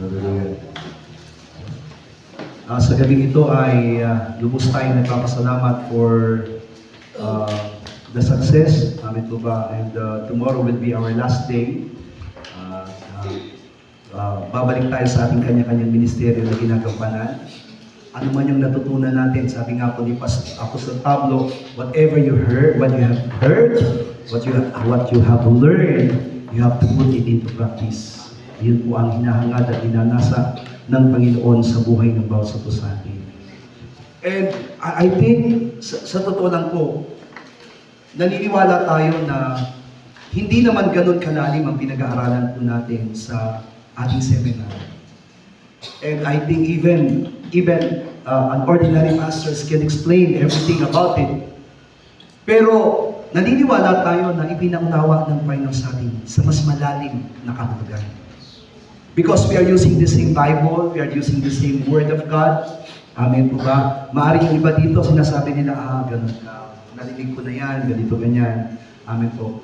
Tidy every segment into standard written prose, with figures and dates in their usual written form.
Hallelujah. Sa gabing ito ay lubos tayong nagpapasalamat for the success. Amen po ba? And tomorrow will be our last day. Babalik tayo sa ating kanya-kanyang ministeryo na ginagampanan. Ano man yung natutunan natin, sabi nga po ni Apostol Pablo, whatever you heard, what you have heard, what you have learned, you have to put it into practice. Yun po ang hinahangad at hinanasa ng Panginoon sa buhay ng bawat isa sa atin. And I think, sa totoo lang po, naniniwala tayo na hindi naman ganun kalalim ang pinag-aaralan po natin sa ating seminar. And I think even an ordinary pastors can explain everything about it. Pero naniniwala tayo na ipinaunawa ng Panginoon sa atin sa mas malalim na kahulugan. Because we are using the same Bible, we are using the same Word of God. Amen po ba? Maaaring yung iba dito, sinasabi nila, ganun ka, narinig ko na yan, ganito, ganyan. Amen po.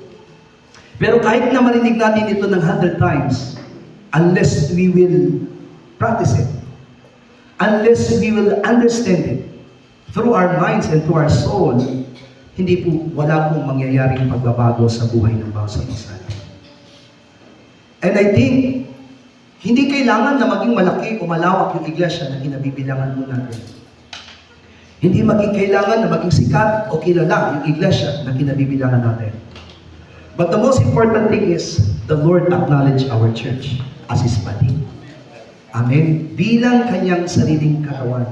Pero kahit na marinig natin ito ng 100 times, unless we will practice it, unless we will understand it through our minds and through our soul, hindi po, wala pong mangyayaring pagbabago sa buhay ng bawat isa. And I think, hindi kailangan na maging malaki o malawak yung iglesia na kinabibilangan mo natin. Hindi kailangan na maging sikat o kilala yung iglesia na kinabibilangan natin. But the most important thing is, the Lord acknowledge our church as His body. Amen? Bilang Kanyang sariling katawan.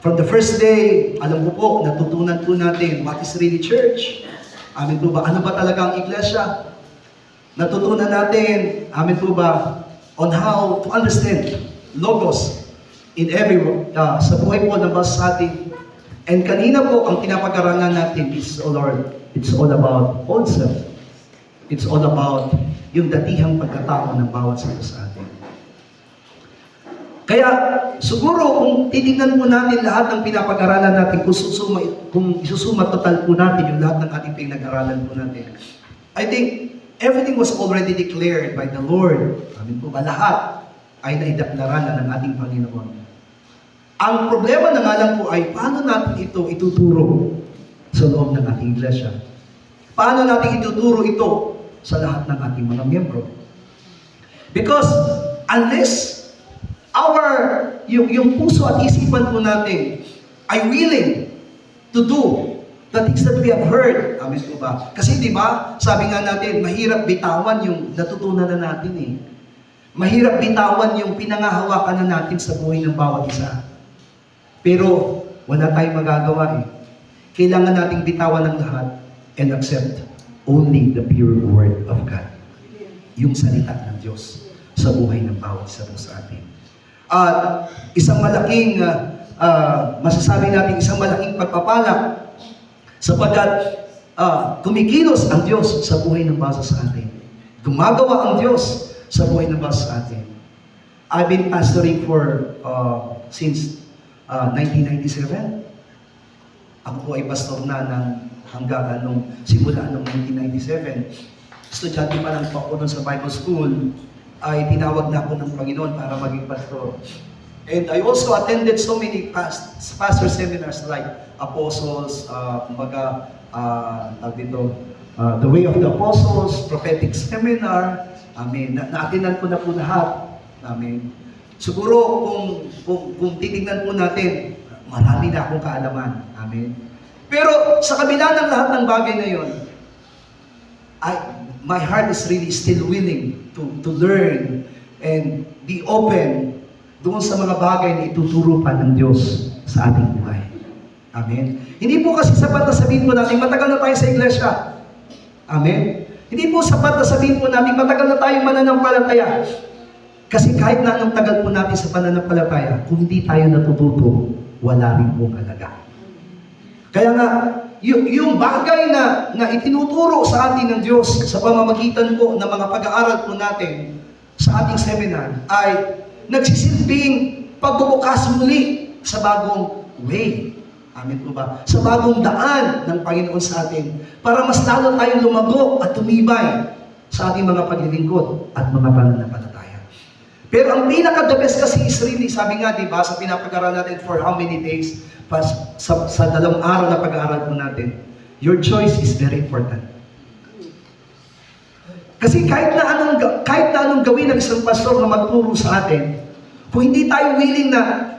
From the first day, alam ko po, natutunan po natin what is really church. Amen po ba? Ano ba talaga ang iglesia? Natutunan natin, amen po ba, on how to understand Logos in every sa buhay po ng bawat sa atin. And kanina po, ang pinapag-aralan natin is, oh Lord, it's all about old self. It's all about yung datihang pagkatao ng bawat sa atin. Kaya, siguro, kung titignan po natin lahat ng pinapag-aralan natin, kung isusuma total po natin yung lahat ng ating pinag-aralan po natin, I think, everything was already declared by the Lord. Amin po ba? Lahat ay naideklara na ng ating Panginoon. Ang problema na nga lang po ay paano natin ito ituturo sa loob ng ating iglesia? Paano natin ituturo ito sa lahat ng ating mga miyembro? Because unless yung puso at isipan po natin ay willing to do the things that we have heard. Amen po ba? Kasi di ba, sabi nga natin, mahirap bitawan yung natutunan na natin eh. Mahirap bitawan yung pinangahawakan na natin sa buhay ng bawat isa. Pero wala tayong magagawa eh. Kailangan nating bitawan ng lahat and accept only the pure Word of God. Yung salita ng Diyos sa buhay ng bawat isa sa atin. At isang malaking, masasabi natin isang malaking pagpapala sapagkat kumikilos ang Diyos sa buhay ng bawat sa atin. Gumagawa ang Diyos sa buhay ng bawat sa atin. I've been pastoring for since 1997. Ako po ay pastor na hanggang simula nung 1997. Estudyante pa lang po ako doon sa Bible School, ay tinawag na ako ng Panginoon para maging pastor. And I also attended so many pastor seminars like Apostles, The Way of the Apostles, Prophetic Seminar. Amen. Na-attendan ko na po lahat. Amen. Siguro kung titignan po natin, marami na akong kaalaman. Amen. Pero sa kabila ng lahat ng bagay na yon, my heart is really still willing to learn and be open doon sa mga bagay na ituturo pa ng Diyos sa ating buhay. Amen? Hindi po kasi sapat na sabihin po natin, matagal na tayo sa iglesia. Amen? Hindi po sapat na sabihin po natin, matagal na tayong mananampalataya. Kasi kahit na anong tagal po natin sa pananampalataya, kung hindi tayo natututo, wala rin pong halaga. Kaya nga, yung bagay na itinuturo sa atin ng Diyos sa pamamagitan po ng mga pag-aaral po natin sa ating seminar ay nagsisilbing pagbubukas muli sa bagong way. Amen po ba? Sa bagong daan ng Panginoon sa atin para mas lalo tayong lumago at tumibay sa ating mga paglilingkod at mga pananampalataya. Pero ang pinaka-the best kasi is really, sabi nga, di ba, sa pinapag-aral natin for how many days, sa 2 araw na pag-aaral po natin, your choice is very important. Kasi kahit na anong gawin ng isang pastor na magturo sa atin, kung hindi tayo willing na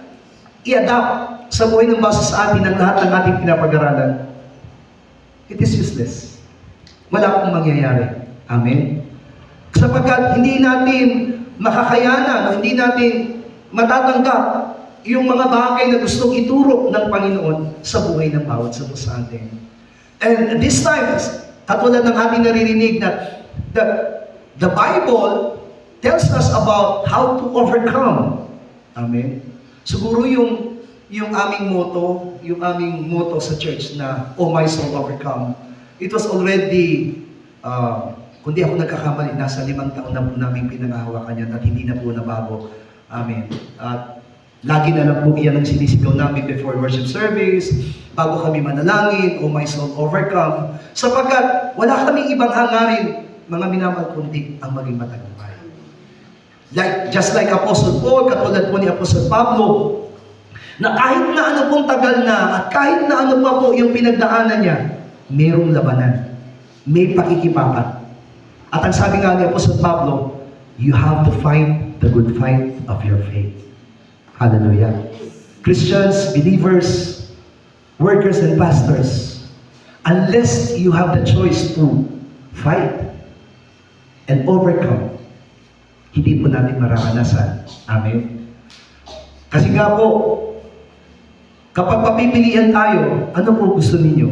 i-adapt sa buhay ng basa sa atin ang lahat ng ating pinapag-aralan, it is useless. Wala akong mangyayari. Amen? Sapagkat hindi natin makakayanan o hindi natin matatanggap yung mga bagay na gustong ituro ng Panginoon sa buhay ng bawat sa atin. And this time, katulad ng ating naririnig na the Bible tells us about how to overcome. Amen? Siguro yung aming motto sa church na, "Oh my soul, overcome." It was already, kundi ako nagkakamali, nasa 5 taon na po namin pinangahawakan yan at hindi na po nabago. Amen. At lagi na lang po iyan ang sinisigaw namin before worship service, bago kami manalangin, "Oh my soul, overcome." Sapagkat wala kaming ibang hangarin, mga minamahal, kundi ang maging matagumpay. Just like Apostle Paul, katulad po ni Apostle Pablo, na kahit na ano pong tagal na, at kahit na ano pa po yung pinagdaanan niya, mayroong labanan, may pakikipakat. At ang sabi nga ni Apostle Pablo, you have to fight the good fight of your faith. Hallelujah. Christians, believers, workers, and pastors, unless you have the choice to fight and overcome, hindi po natin mararanasan. Amen. Kasi nga po, kapag papipilian tayo, ano po gusto ninyo?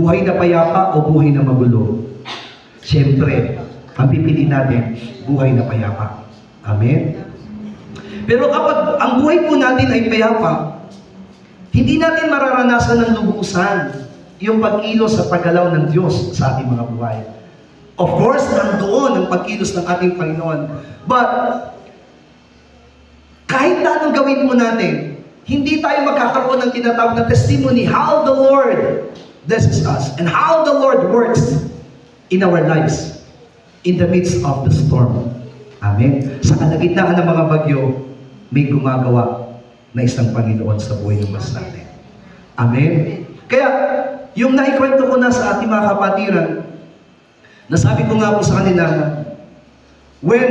Buhay na payapa o buhay na magulo? Siyempre, ang pipiliin natin, buhay na payapa. Amen? Pero kapag ang buhay po natin ay payapa, hindi natin mararanasan ng lubusan yung pagkilos sa paggalaw ng Diyos sa ating mga buhay. Of course, nandoon ang pagkilos ng ating Panginoon. But, kahit na anong gawin po natin, hindi tayo magkakaroon ng tinatawag na testimony how the Lord blesses us and how the Lord works in our lives in the midst of the storm. Amen. Sa kalagitnaan ng mga bagyo, may gumagawa na isang Panginoon sa buhay ng mas natin. Amen. Kaya, yung naikwento ko na sa ating mga kapatiran, nasabi ko nga po sa kanila na when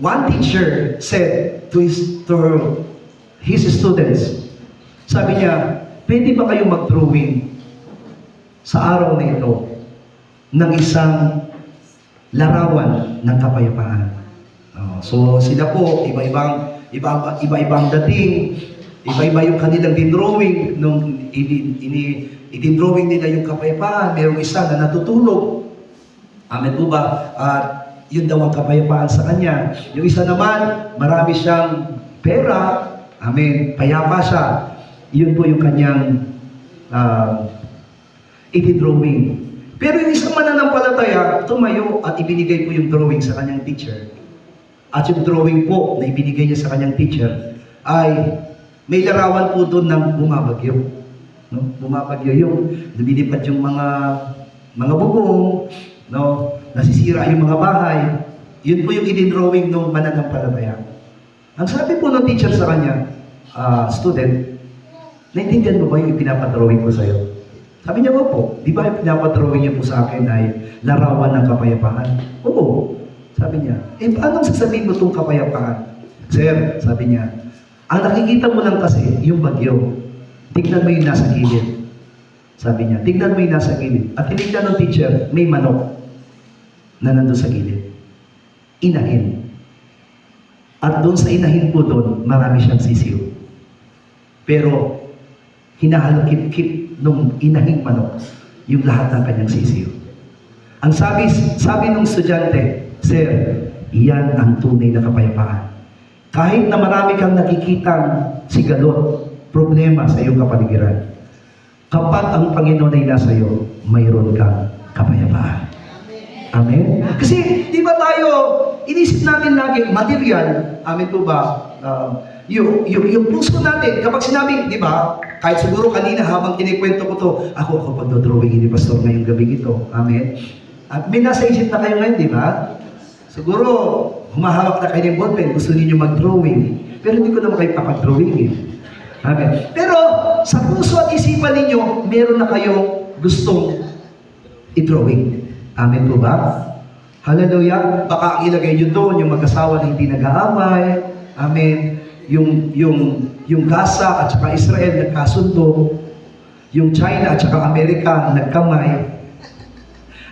one teacher said to his students, sabi niya, pwede ba kayong mag-drawing sa araw na ito ng isang larawan ng kapayapaan? So sila po, iba-ibang dating, iba-iba yung kanilang dinrawing nung idinrawing nila yung kapayapaan. Merong isa na natutulog. Amen po ba? At yun daw ang kapayapaan sa kanya. Yung isa naman, marami siyang pera. Amen. Payapa siya. Yun po yung kanyang idinrawing. Pero yung isang mananampalataya, tumayo at ibinigay po yung drawing sa kanyang teacher. At yung drawing po na ibinigay niya sa kanyang teacher ay may larawan po doon ng bumabagyo. No? Bumabagyo yung lumilipad yung mga bubong, no? Nasisira yung mga bahay. Yun po yung idinrawing ng mananampalataya. Ang sabi po ng teacher sa kanya, student, naintindihan mo ba yung ipinapadrawing ko sa'yo? Sabi niya, po, di ba yung pinapadrawing niyo po sa akin ay larawan ng kapayapaan? Oo. Sabi niya, paano sasabihin mo itong kapayapaan? Sir, sabi niya, ang nakikita mo lang kasi yung bagyo. Tignan mo yung nasa gilid. Sabi niya, tignan mo yung nasa gilid. At tinignan ng teacher, may manok na nandun sa gilid. Inahin. At doon sa inahin po doon, marami siyang sisiw. Pero, hinahalakip-kip nung inahing manok yung lahat ng kanyang sisiw. Ang sabi nung estudyante, Sir, iyan ang tunay na kapayapaan. Kahit na marami kang nakikitang sigalot, problema sa iyong kapaligiran, kapag ang Panginoon ay nasa iyo, mayroon kang kapayapaan. Amen? Kasi, di ba tayo, inisip natin lagi, material, amen po ba? Yung puso natin, kapag sinabi, di ba, kahit siguro kanina habang kinikwento ko to, ako pagdodrawing ni Pastor ngayong gabi ito. Amen? At may nasa isip na kayo ngayon, di ba? Siguro, humahawak na kayo ng ballpen, gusto niyo mag-drawing. Pero hindi ko naman kayo papag-drawingin. Amen. Pero sa puso at isipan ninyo, meron na kayong gustong i-drawing. Amen po ba? Hallelujah. Baka ang ilagay nyo doon, yung mag-asawa na hindi nag-aaway. Amen. Yung Gaza at saka Israel nagkasundo. Yung China at saka Amerika nagkamay.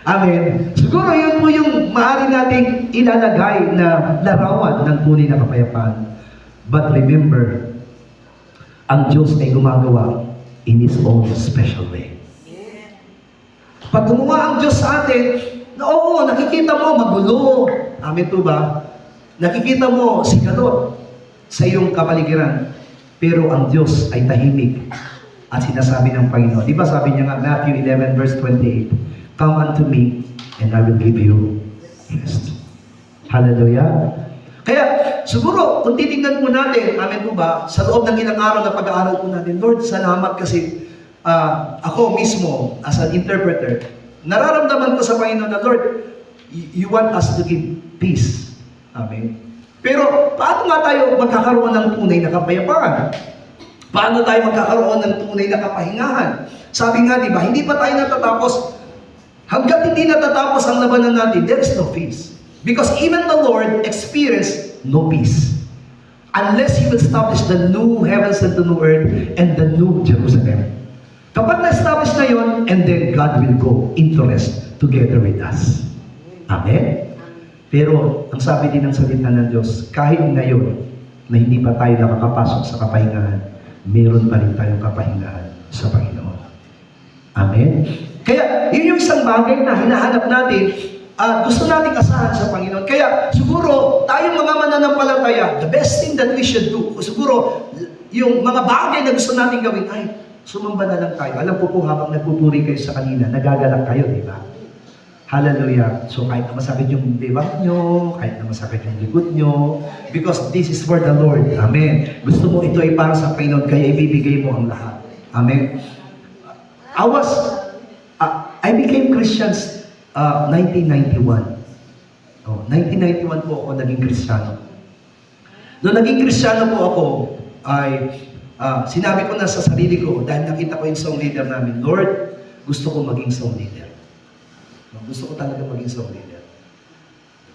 Amen. Siguro yun po yung maaari nating ilalagay na larawan ng tunay na kapayapaan. But remember, ang Diyos ay gumagawa in His own special way. Pag gumawa ang Diyos sa atin, na oo, nakikita mo magulo. Amen po ba? Nakikita mo sigalot sa iyong kapaligiran. Pero ang Diyos ay tahimik at sinasabi ng Panginoon. Di ba sabi niya nga, Matthew 11 verse 28, "Come unto me, and I will give you rest." Hallelujah. Kaya, siguro, kung titignan po natin, amen po ba, sa loob ng ilang araw na pag-aaral po natin, Lord, salamat kasi ako mismo, as an interpreter, nararamdaman ko sa Panginoon na, Lord, you want us to give peace. Amen. Pero, paano nga tayo magkakaroon ng tunay na kapayapaan? Paano tayo magkakaroon ng tunay na kapahingahan? Sabi nga, di ba, hindi pa tayo natatapos. Hanggat hindi natatapos ang labanan natin, there is no peace. Because even the Lord experienced no peace. Unless He will establish the new heavens and the new earth and the new Jerusalem. Kapag na-establish na yun, and then God will go into rest together with us. Amen? Pero, ang sabi din ng salita ng Diyos, kahit ngayon na hindi pa tayo nakakapasok sa kapahingahan, meron pa rin tayong kapahingahan sa Panginoon. Amen? Kaya, yun yung isang bagay na hinahanap natin at gusto nating asahan sa Panginoon. Kaya, siguro, tayong mga mananampalataya, the best thing that we should do, siguro, yung mga bagay na gusto nating gawin, ay, sumamba na lang tayo. Alam ko po, habang nagpupuri kayo sa kanina, nagagalak kayo, di ba? Hallelujah. So, kahit na masakit yung dibang nyo, kahit na masakit yung likod nyo, because this is for the Lord. Amen. Gusto mo ito ay para sa Panginoon, kaya ibibigay mo ang lahat. Amen. I became Christians 1991. 1991 po ako naging Kristiyano. Noong naging Kristiyano po ako, ay sinabi ko na sa sarili ko, dahil nakita ko yung song leader namin, Lord, gusto ko maging song leader. Gusto ko talaga maging song leader.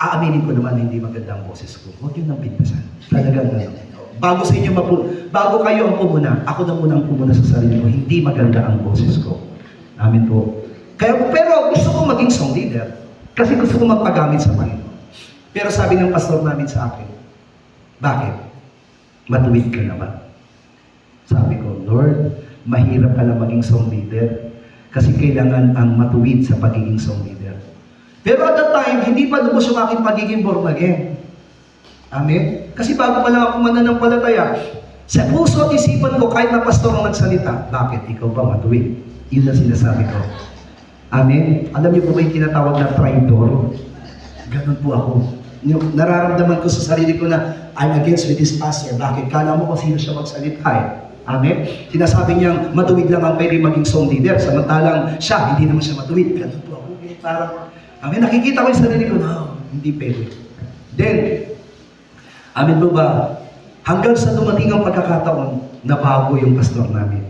Aaminin ko naman hindi maganda ang boses ko. Huwag yun ang pintasan. Talagang bago sa inyo bago kayo ang pumuna, ako na muna ang pumuna sa sarili ko, hindi maganda ang boses ko. Amin po. Pero gusto ko maging song leader kasi gusto ko magpagamit sa Panginoon. Pero sabi ng pastor namin sa akin, bakit? Matuwid ka naman. Sabi ko, Lord, mahirap ka na maging song leader kasi kailangan ang matuwid sa pagiging song leader. Pero at that time, hindi pa lubos yung aking pagiging born again. Amen? Kasi bago pa lang ako mananampalataya, sa puso at isipan ko, kahit na pastor ang nagsalita, bakit? Ikaw ba matuwid? Yun ang sinasabi ko. Amen? Alam niyo po ba yung tinatawag na traitor? Ganun po ako. Yung nararamdaman ko sa sarili ko na I'm against with this pastor. Bakit? Kala mo kung sino siya magsalita eh. Amen? Sinasabi niyang matuwid lang ang pwede maging song leader. Samantalang siya, hindi naman siya matuwid. Ganun po ako. Parang, amen, nakikita ko yung sarili ko, no, hindi pwede. Then, amen po ba, hanggang sa dumating ang pagkakataon, nabago yung pastor namin.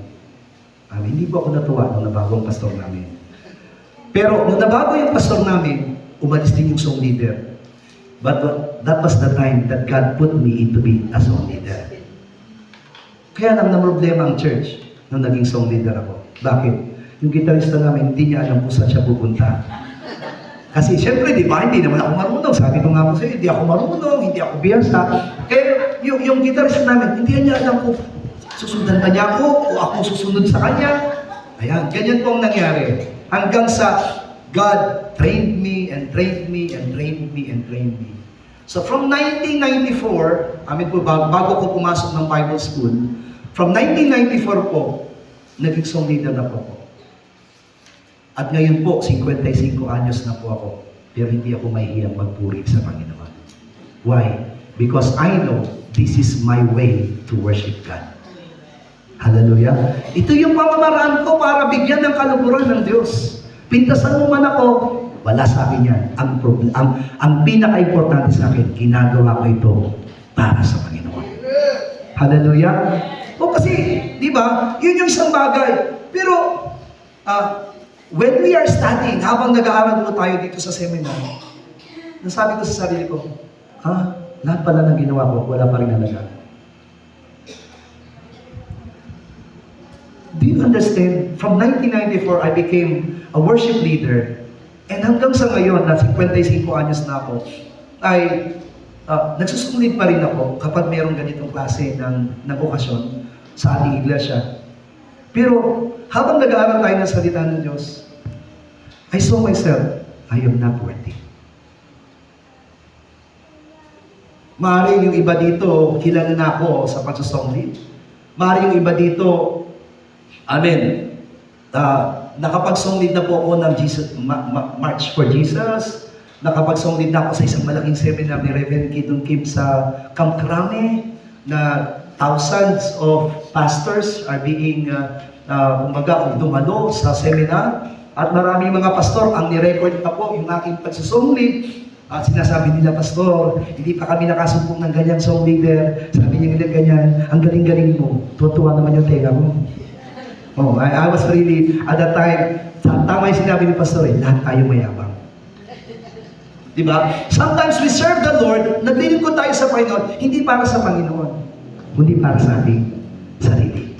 Amen, hindi po ako natuwa nung nabago ang pastor namin. Pero nung nabago yung pastor namin, umalis din yung song leader. But that was the time that God put me into being a song leader. Kaya lang na problema ang church nung naging song leader ako. Bakit? Yung gitarista namin, hindi niya alam kung saan siya pupunta. Kasi siyempre, di ba, hindi naman ako marunong. Sabi ko nga po sa'yo, hindi ako marunong, hindi ako biyasa. Kaya yung gitarista namin, hindi niya alam kung susundan ba niya ako o ako susunod sa kanya. Ayan, ganyan po ang nangyari. Hanggang sa God trained me and trained me and trained me and trained me. So from 1994, amin po, bago ko pumasok ng Bible school, from 1994 po, naging song leader na po ako. At ngayon po, 55 anyos na po ako, pero hindi ako mahihiyang magpuri sa Panginoon. Why? Because I know this is my way to worship God. Hallelujah. Ito yung pamamaraan ko para bigyan ng kaluguran ng Diyos. Pintasan mo man ako, Wala sa akin yan. Ang pinaka-importante sa akin, ginagawa ko ito para sa Panginoon. Hallelujah! O kasi, di ba, yun yung isang bagay. Pero, when we are studying, habang nag-aaral po tayo dito sa seminar, nasabi ko sa sarili ko, lahat pala ng ginawa ko, wala pa rin halaga. Do you understand? From 1994, I became a worship leader. And hanggang sa ngayon, na 55 anyos na ako, ay nagsusulit pa rin ako kapag mayroong ganitong klase ng okasyon sa ating iglesia. Pero habang nag-aaral tayo ng salita ng Diyos, I saw myself, I am not worthy. Maaaring yung iba dito, kilala na ako sa pagsusong lead. Maaaring yung iba dito, nakapag-song lead na po ako ng March for Jesus. Nakapag-song lead na ako sa isang malaking seminar ni Reverend Kidon Kim sa Camp Crame, na thousands of pastors are being dumalo sa seminar. At maraming mga pastor ang nirecord pa po yung aking pagsusong lead. At sinasabi nila, Pastor, hindi pa kami nakasumpong ng ganyang song leader. Sabi nila ganyan, ang galing-galing mo. Tuwa naman yung tega mo. I was really, at that time, tama yung sinabi ni Pastor, lahat tayo mayabang. Diba? Sometimes we serve the Lord, naglilingkod tayo sa Panginoon, hindi para sa Panginoon, kundi para sa ating sarili.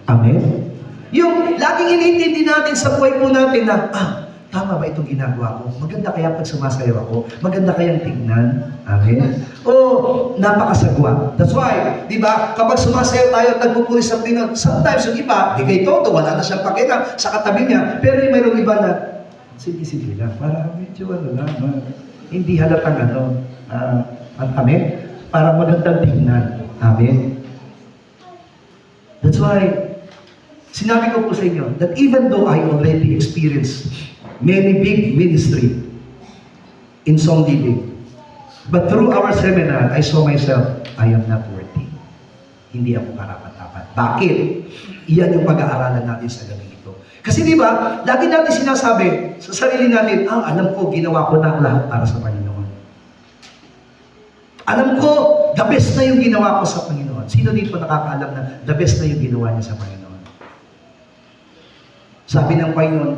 Amen? Yung laging iniintindi natin sa buhay po natin na, tama ba itong ginagawa ko? Maganda kaya pag sumasayaw ako? Maganda kayang tingnan? Amen? Napakasagwa. That's why, di ba, kapag sumasayaw tayo at nagpupulis sa Panginoon, sometimes yung iba, di kay Toto, wala na siyang pakita sa katabi niya, pero yung mayroong iba na, sige lang, para medyo hindi halatang amen? Para magandang tingnan. Amen? That's why, sinabi ko po sa inyo, that even though I already experienced many big ministry in song leading, but through our seminar, I saw myself, I am not worthy. Hindi ako karapat-dapat. Bakit? Iyan yung pag-aaralan natin sa gabi ito. Kasi di ba, lagi natin sinasabi sa sarili natin, alam ko, ginawa ko na ang lahat para sa Panginoon. Alam ko, the best na yung ginawa ko sa Panginoon. Sino dito nakakaalam na the best na yung ginawa niya sa Panginoon? Sabi ng Panginoon,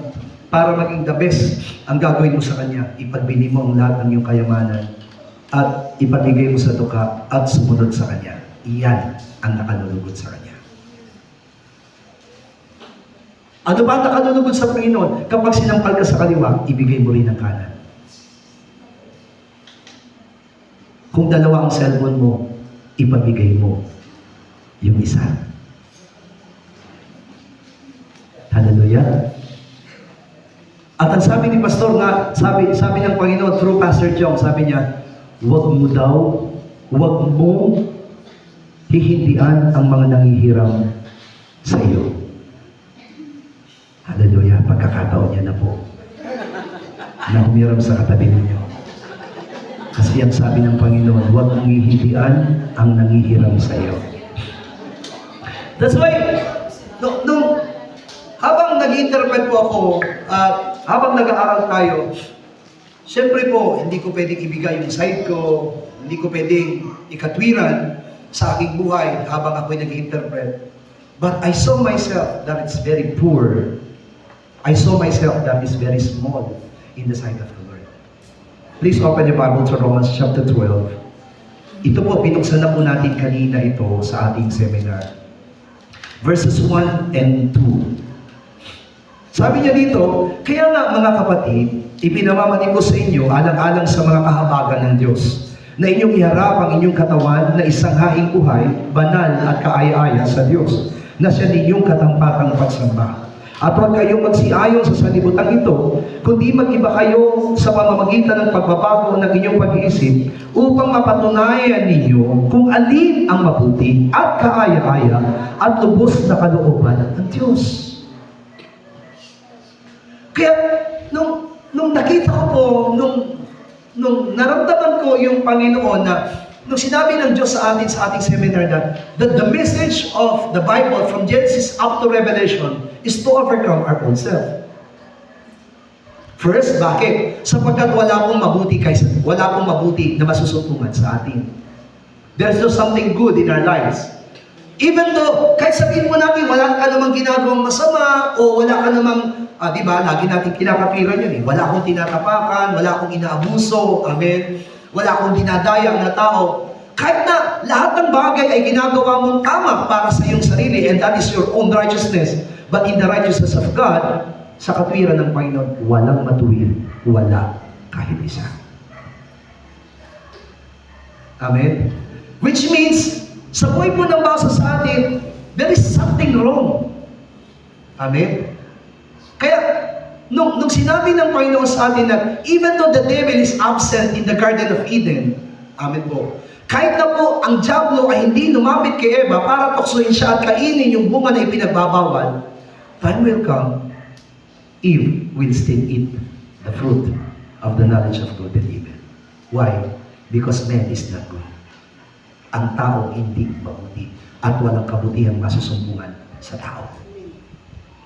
para maging the best ang gagawin mo sa Kanya, ipagbili mo ang lahat ng iyong kayamanan at ipamigay mo sa duka at sumunod sa Kanya. Iyan ang nakalulugod sa Kanya. Ano ba ang nakalulugod sa Panginoon? Kapag sinampal ka sa kaliwa, ibigay mo rin ang kanan. Kung dalawa ang cellphone mo, ipamigay mo yung isa. Hallelujah. At ang sabi ni Pastor nga, sabi ng Panginoon through Pastor Jong, sabi niya, huwag mo hihindian ang mga nangihiram sa iyo. Hallelujah. Pagkakataon niya na po na humiram sa katabi niyo. Kasi ang sabi ng Panginoon, huwag mong hihindian ang nangihiram sa iyo. That's why, habang nag-interpret po ako, habang nag-aaral tayo, siyempre po, hindi ko pwedeng ibigay yung side ko, hindi ko pwedeng ikatwiran sa aking buhay habang ako'y nag-interpret. But I saw myself that it's very poor. I saw myself that is very small in the sight of the Lord. Please open your Bible to Romans chapter 12. Ito po, pinuksan na po natin kanina ito sa ating seminar. Verses 1 and 2. Sabi niya dito, kaya nga mga kapatid, ipinamamanin ko sa inyo alang-alang sa mga kahabagan ng Diyos, na inyong iharap ang inyong katawan na isang haing buhay, banal at kaaya-aya sa Diyos, na siya ninyong katampatang pagsamba. At huwag kayong magsiayon sa sanlibutan ito, kundi mag-iba kayo sa pamamagitan ng pagbabago ng inyong pag-iisip upang mapatunayan ninyo kung alin ang mabuti at kaaya-aya at lubos na kalooban ng Diyos. Kaya, nung nakita ko po, nung naramdaman ko yung Panginoon na, nung sinabi ng Diyos sa ating seminar na, that the message of the Bible from Genesis up to Revelation is to overcome our own self. First, bakit? Sapagkat wala pong mabuti na masusutungan sa atin. There's no something good in our lives. Even though, kahit sabihin mo natin, wala ka namang ginagawang masama, o wala ka namang, di ba, lagi natin kinakapiran yun eh. Wala akong tinatapakan, wala akong inaabuso, amen. Wala akong dinadayang na tao. Kahit na lahat ng bagay ay ginagawa mong tama para sa iyong sarili, and that is your own righteousness. But in the righteousness of God, sa katwiran ng Panginoon, walang matuwid, wala kahit isa. Amen? Which means, sa buhay po ng bawat sa atin, there is something wrong. Amen? Kaya, nung sinabi ng Panginoon sa atin na, even though the devil is absent in the Garden of Eden, amen po, kahit na po ang diablo ay hindi lumapit kay Eva para tuksoin siya at kainin yung bunga na ipinagbabawal, time will come, Eve will still eat the fruit of the knowledge of good and evil. Why? Because man is not good. Ang tao hindi mabuti at walang kabutihang masusumbungan sa tao.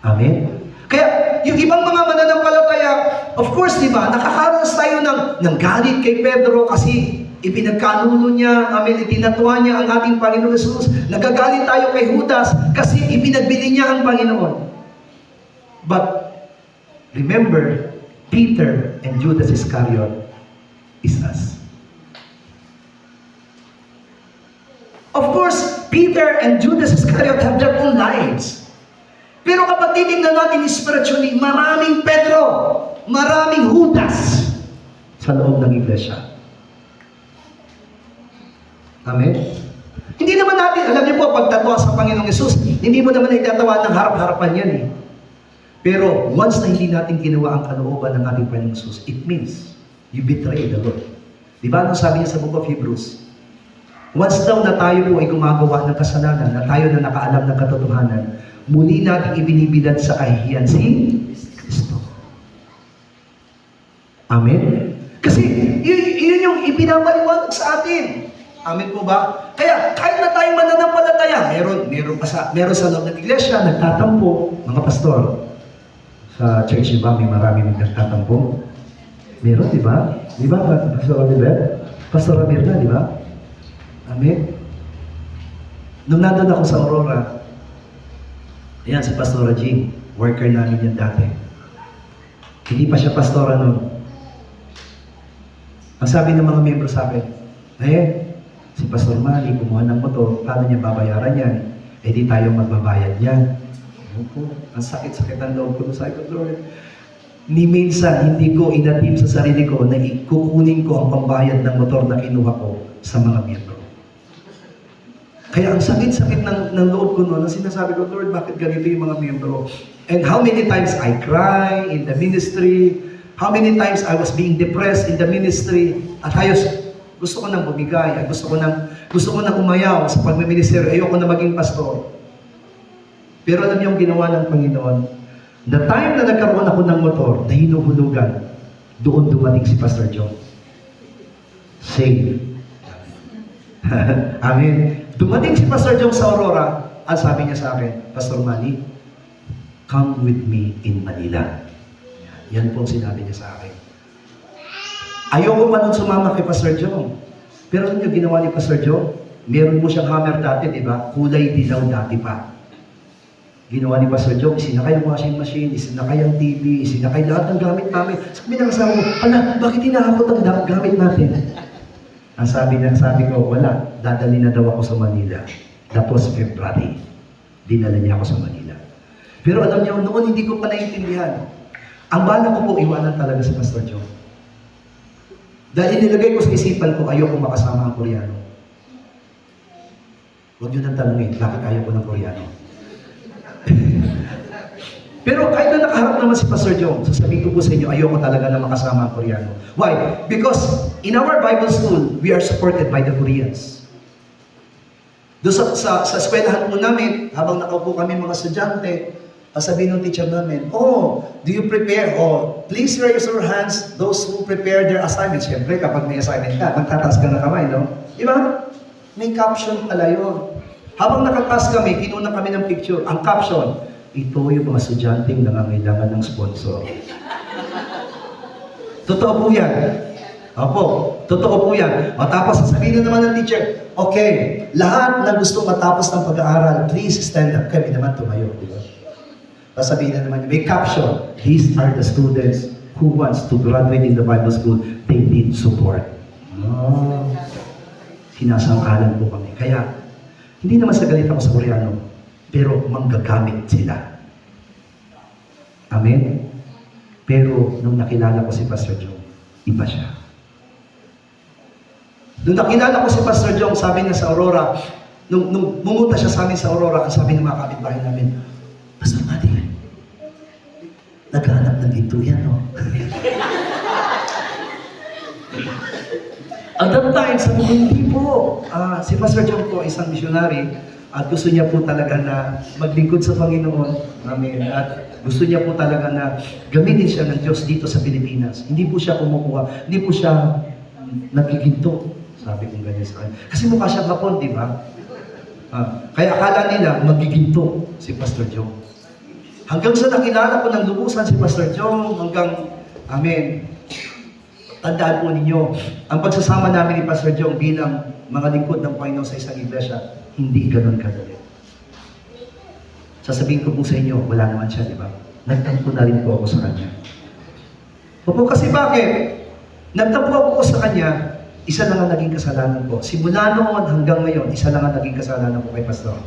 Amen? Kaya, yung ibang mga mananampalataya, of course, di ba, nakakaranas tayo ng galit kay Pedro kasi ipinagkanuno niya, amen, itinatuwa niya ang ating Panginoon Jesus. Nagagalit tayo kay Judas kasi ipinagbili niya ang Panginoon. But, remember, Peter and Judas Iscariot is us. Of course, Peter and Judas Iscariot have their own lives. Pero kapag titignan natin spiritually, maraming Pedro, maraming Judas sa loob ng iglesia. Amen? Hindi naman natin, alam niyo po, pagtatawa sa Panginoong Yesus, hindi mo naman itatawa ng harap-harapan yan eh. Pero once na hindi natin ginawa ang kalooban ng ating Panginoong Yesus, it means you betray the Lord. Di ba anong sabi niya sa Book of Hebrews? Once daw na tayo po ay gumagawa ng kasalanan, na tayo na nakaalam ng katotohanan, muli natin ibinibilad sa kahihiyan si Kristo. Amen? Kasi yun yung ipinapaliwanag sa atin. Amen po ba? Kaya kahit na tayo mananampalataya, meron sa loob ng iglesia, nagtatampo, mga pastor. Sa church, di ba, may maraming nagtatampo. Meron, di ba? Di ba, Pastor Oliver? Pastor Amirna, di ba? Amen? Nung nandun ako sa Aurora, ayan, si Pastor G, worker namin yan dati. Hindi pa siya pastora nun. Ang sabi ng mga membro sa akin, si Pastor Manny, kumuha ng motor, paano niya babayaran yan? Eh di tayo magbabayad yan. Ang sakit-sakit ang loob ko. Sabi ko, Lord, ni minsan hindi ko inatip sa sarili ko na ikukunin ko ang pambayad ng motor na kinuha ko sa mga miyembro. Kaya ang sakit-sakit ng loob ko noon, ang sinasabi ko, Lord, bakit ganito yung mga miyembro? And how many times I cry in the ministry, how many times I was being depressed in the ministry, at gusto ko nang bumigay, gusto ko nang umayaw sa pagmiministeryo, ayoko na maging pastor. Pero alam niyo ang ginawa ng Panginoon, the time na nagkaroon ako ng motor na hinuhulugan, doon dumating si Pastor John. Save. Amen. Dumating si Pastor John sa Aurora, at sabi niya sa akin, Pastor Manny, come with me in Manila. Yan po sinabi niya sa akin. Ayoko pa nun sumama kay Pastor John. Pero ano yung ginawa ni Pastor John? Meron po siyang hammer dati, di ba? Kulay dilaw dati pa. Ginawa ni Pastor John, isinakay ang washing machine, isinakay ang TV, isinakay lahat ng gamit namin. Sabi ng asawa ko, bakit hinahakot ang gamit natin? Ang sabi ko, wala, dadali na daw ako sa Manila. That was February. Dinala niya ako sa Manila. Pero alam niyo, noon hindi ko pa naiintindihan. Ang bala ko po, iwanan talaga si Pastor John. Dahil nilagay ko sa isipan ko, ayoko makasama ang Koreano. Huwag niyo nang tanungin, bakit ayoko ng Koreano? Pero kahit na nakaharap naman si Pastor John, sasabihin ko po sa inyo, ayoko talaga na makasama ang Koreano. Why? Because in our Bible school, we are supported by the Koreans. Doon sa eskwelahan po namin, habang nakaupo kami mga estudyante, sabihin ng teacher namin, do you prepare? Please raise your hands, those who prepare their assignments. Siyempre, kapag may assignment ka, magtataas ka na kamay, no? Diba? May caption pala yun. Habang nakataas kami, kinuha kami ng picture. Ang caption, ito yung mga estudyanteng nangangailangan ng sponsor. Totoo po yan. Opo, totoo po yan. O tapos sasabihin na naman ng teacher, okay, lahat na gusto matapos ng pag-aaral, please stand up. Kami naman tumayo, di ba? Sasabihin na naman, may caption, these are the students who wants to graduate in the Bible school, they need support. Oh, sinasangkalan po kami. Kaya, hindi naman sa galit ako sa Koreano, pero manggagamit sila. Amen? Pero, nung nakilala ko si Pastor Jong, iba siya. Nung nakilala ko si Pastor Jong, sabi niya sa Aurora, nung pumunta siya sa amin sa Aurora, ang sabi ng mga kapitbahay namin, Pastor Buddy, naghahanap ng ginto yan, no? At that time, sabi ko, hindi po. Si Pastor John po, isang missionary, at gusto niya po talaga na maglingkod sa Panginoon. Amen. At gusto niya po talaga na gamitin siya ng Diyos dito sa Pilipinas. Hindi po siya kumukuha, hindi po siya nagiginto. Sabi ko ganyan sa kanya. Kasi mukha siya Hapon, di ba? Kaya akala nila magiginto si Pastor John. Hanggang sa nakilala ko ng lubusan si Pastor John, hanggang, amen, tandaan po ninyo, ang pagsasama namin ni Pastor John bilang mga lingkod ng Panginoon sa isang iglesia, hindi ganun kadali. Sasabihin ko po sa inyo, wala naman siya, di ba? Nagtampo na rin po ako sa kanya. Opo, kasi bakit? Nagtampo ako sa kanya, isa lang ang naging kasalanan ko. Simula noon hanggang ngayon, isa lang ang naging kasalanan ko kay Pastor.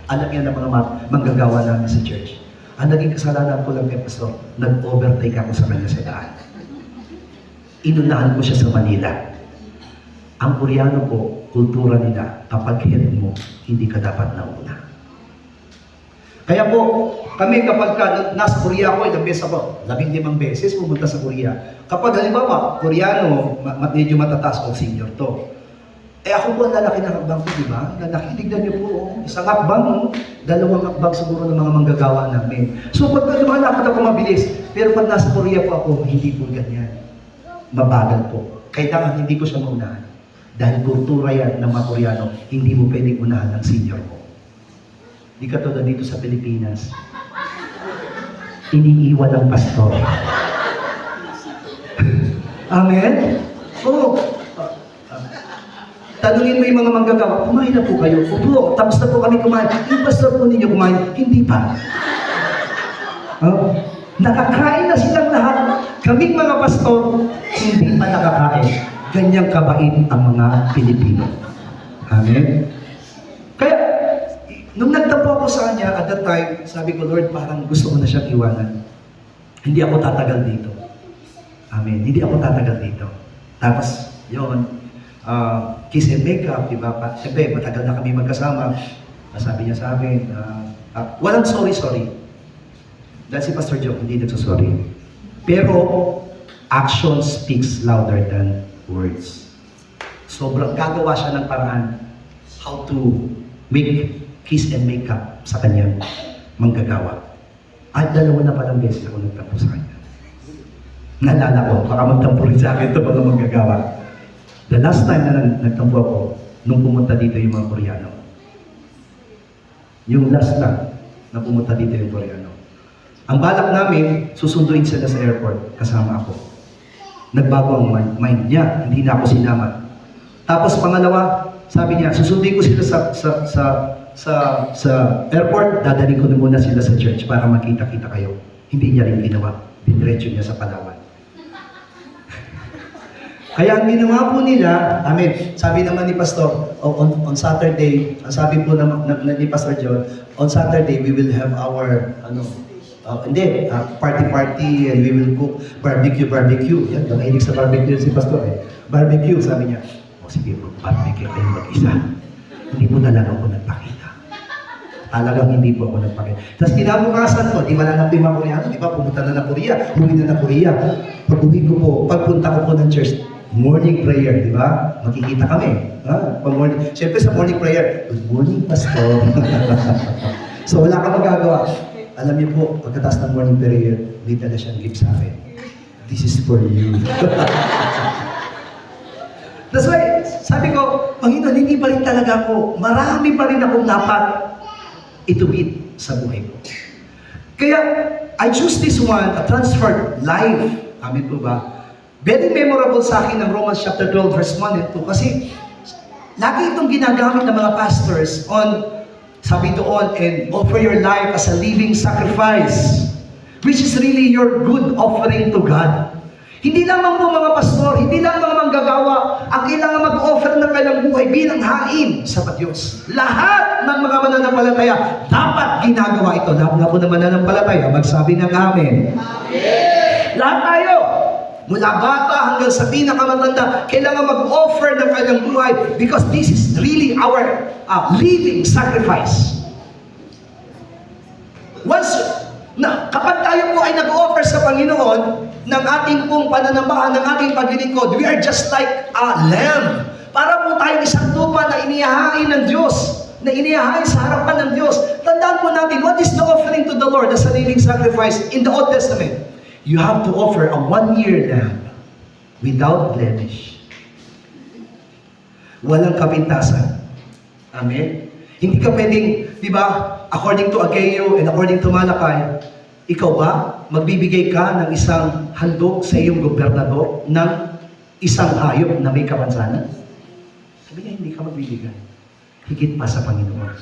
Alam niya ng mga manggagawa namin sa church. Ang naging kasalanan ko lang kay Pastor, nag-overtake ako sa kanya sa daan. Inunahan ko siya sa Manila. Ang Koreano po, kultura nila, kapag head mo, hindi ka dapat nauna. Kaya po, kami kapag nasa Korea ako, ilang beses ako, 15 beses pumunta sa Korea. Kapag halimbawa, Koreano, medyo matataas o senior to. Eh ako po ang lalaki ng hakbang ko, di ba? Lalaki, tignan niyo po, isang hakbang, dalawang hakbang siguro ng mga manggagawa namin. So pag lumalakad ako mabilis, pero pag nasa Korea po ako, hindi po ganyan. Mabagal po. Kailangan hindi ko siya maunahan. Dahil kultura yan ng mga Koreano, hindi mo pwedeng unahan ng senior mo. Di katulad dito sa Pilipinas, iniiwan ng pastor. Amen? Oo. Tanungin mo yung mga manggagawa, kumain na po kayo. Opo, tapos na po kami kumain. Yung pastor po ninyo kumain, hindi pa. Nakakain na silang lahat. Kaming mga pastor, hindi pa nakakain. Ganyang kabait ang mga Pilipino. Amen? Kaya, nung nagtampo ako sa kanya, at that time, sabi ko, Lord, parang gusto ko na siyang iwanan. Hindi ako tatagal dito. Amen. Hindi ako tatagal dito. Tapos, yun, kiss and make up, diba? Siyempre, matagal na kami magkasama. Sabi niya sa amin, walang sorry. Dahil si Pastor Joe, hindi nagsasorry. Pero, action speaks louder than words. Sobrang gagawa siya ng paraan how to make kiss and make up sa kanyang manggagawa. At dalawa na palang beses ako nagtampo sa kanya. Naalala ko, baka magtampo rin sa akin ito mga manggagawa. The last time na nagtampo ako, nung pumunta dito yung mga Koreano. Yung last time na pumunta dito yung Koreano. Ang balak namin, susunduin sila sa airport, kasama ako. Nagbago ang mind niya, hindi na ako sinama. Tapos pangalawa, sabi niya, susunduin ko sila sa airport, dadalhin ko na muna sila sa church para magkita-kita kayo. Hindi niya rin ginawa. Diniretso niya sa Palawan. Kaya ang ginawa po nila, amen, sabi naman ni Pastor, on Saturday, sabi po ni Pastor John, on Saturday we will have our, party and we will cook barbecue. Yan, mahilig sa barbecue si Pastor eh. Barbecue, sabi niya, sige po, barbecue kayo mag-isa. Hindi po talaga ako nagpakita. Talagang hindi po ako nagpakita. Tapos kinabukasan ko, di wala na po yung mga Koreano, di ba? Pumunta na ng Korea, umuwi na ng Korea. Pag-uwi ko po, pagpunta ko po ng church, morning prayer, di ba? Makikita kami. Pag-morning. Siyempre sa morning prayer, good morning, Pastor. So wala kang magagawa. Alam niyo po, pagkatapos ng morning prayer, may dala siyang gift sa akin. This is for you. That's why, sabi ko, Panginoon, hindi pa rin talaga ako, marami pa rin akong dapat ituwid sa buhay ko. Kaya, I choose this one, a transferred life. Amen po ba? Very memorable sa akin ng Romans chapter 12 verse 1 and 2 kasi lagi itong ginagamit ng mga pastors on, sabi doon, and offer your life as a living sacrifice, which is really your good offering to God. Hindi lamang po mga pastor, hindi lang mga manggagawa ang kailangan mag-offer ng kanilang buhay bilang hain sa Diyos. Lahat ng mga mananampalataya dapat ginagawa ito. Lahat na po ng mananampalataya, magsabi ng amen. Amen. Lahat tayo, mula bata hanggang sa pinakamatanda, kailangan mag-offer ng kanilang buhay because this is really our living sacrifice. Kapag tayo po ay nag-offer sa Panginoon ng ating pong pananambahan, ng ating paglilingkod, we are just like a lamb. Para po tayong isang tupa na inihahain ng Diyos, na inihahain sa harapan ng Diyos. Tandaan po natin, what is the offering to the Lord as a living sacrifice in the Old Testament? You have to offer a 1-year lamb without blemish. Walang kapintasan. Amen? Hindi ka pwedeng, di ba, according to Ageo and according to Malakay, ikaw ba, magbibigay ka ng isang handog sa iyong gobernador ng isang hayop na may kapansanan? Sabi niya, hindi ka magbibigay. Higit pa sa Panginoon.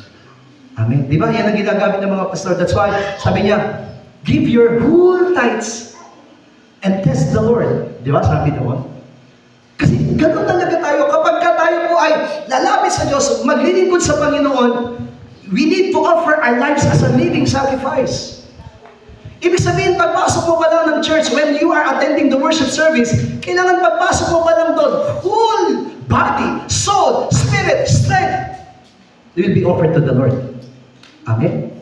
Amen? Di ba? Yan ang ginagamit ng mga pastor. That's why, sabi niya, give your whole tithes and test the Lord. Di ba? Sabi doon. Kasi ganun talaga tayo. Kapag tayo po ay lalapit sa Diyos, maglilingkod sa Panginoon, we need to offer our lives as a living sacrifice. Ibig sabihin, pagpasok mo pa lang ng church, when you are attending the worship service, kailangan pagpasok mo pa lang doon, whole body, soul, spirit, strength, will be offered to the Lord. Amen?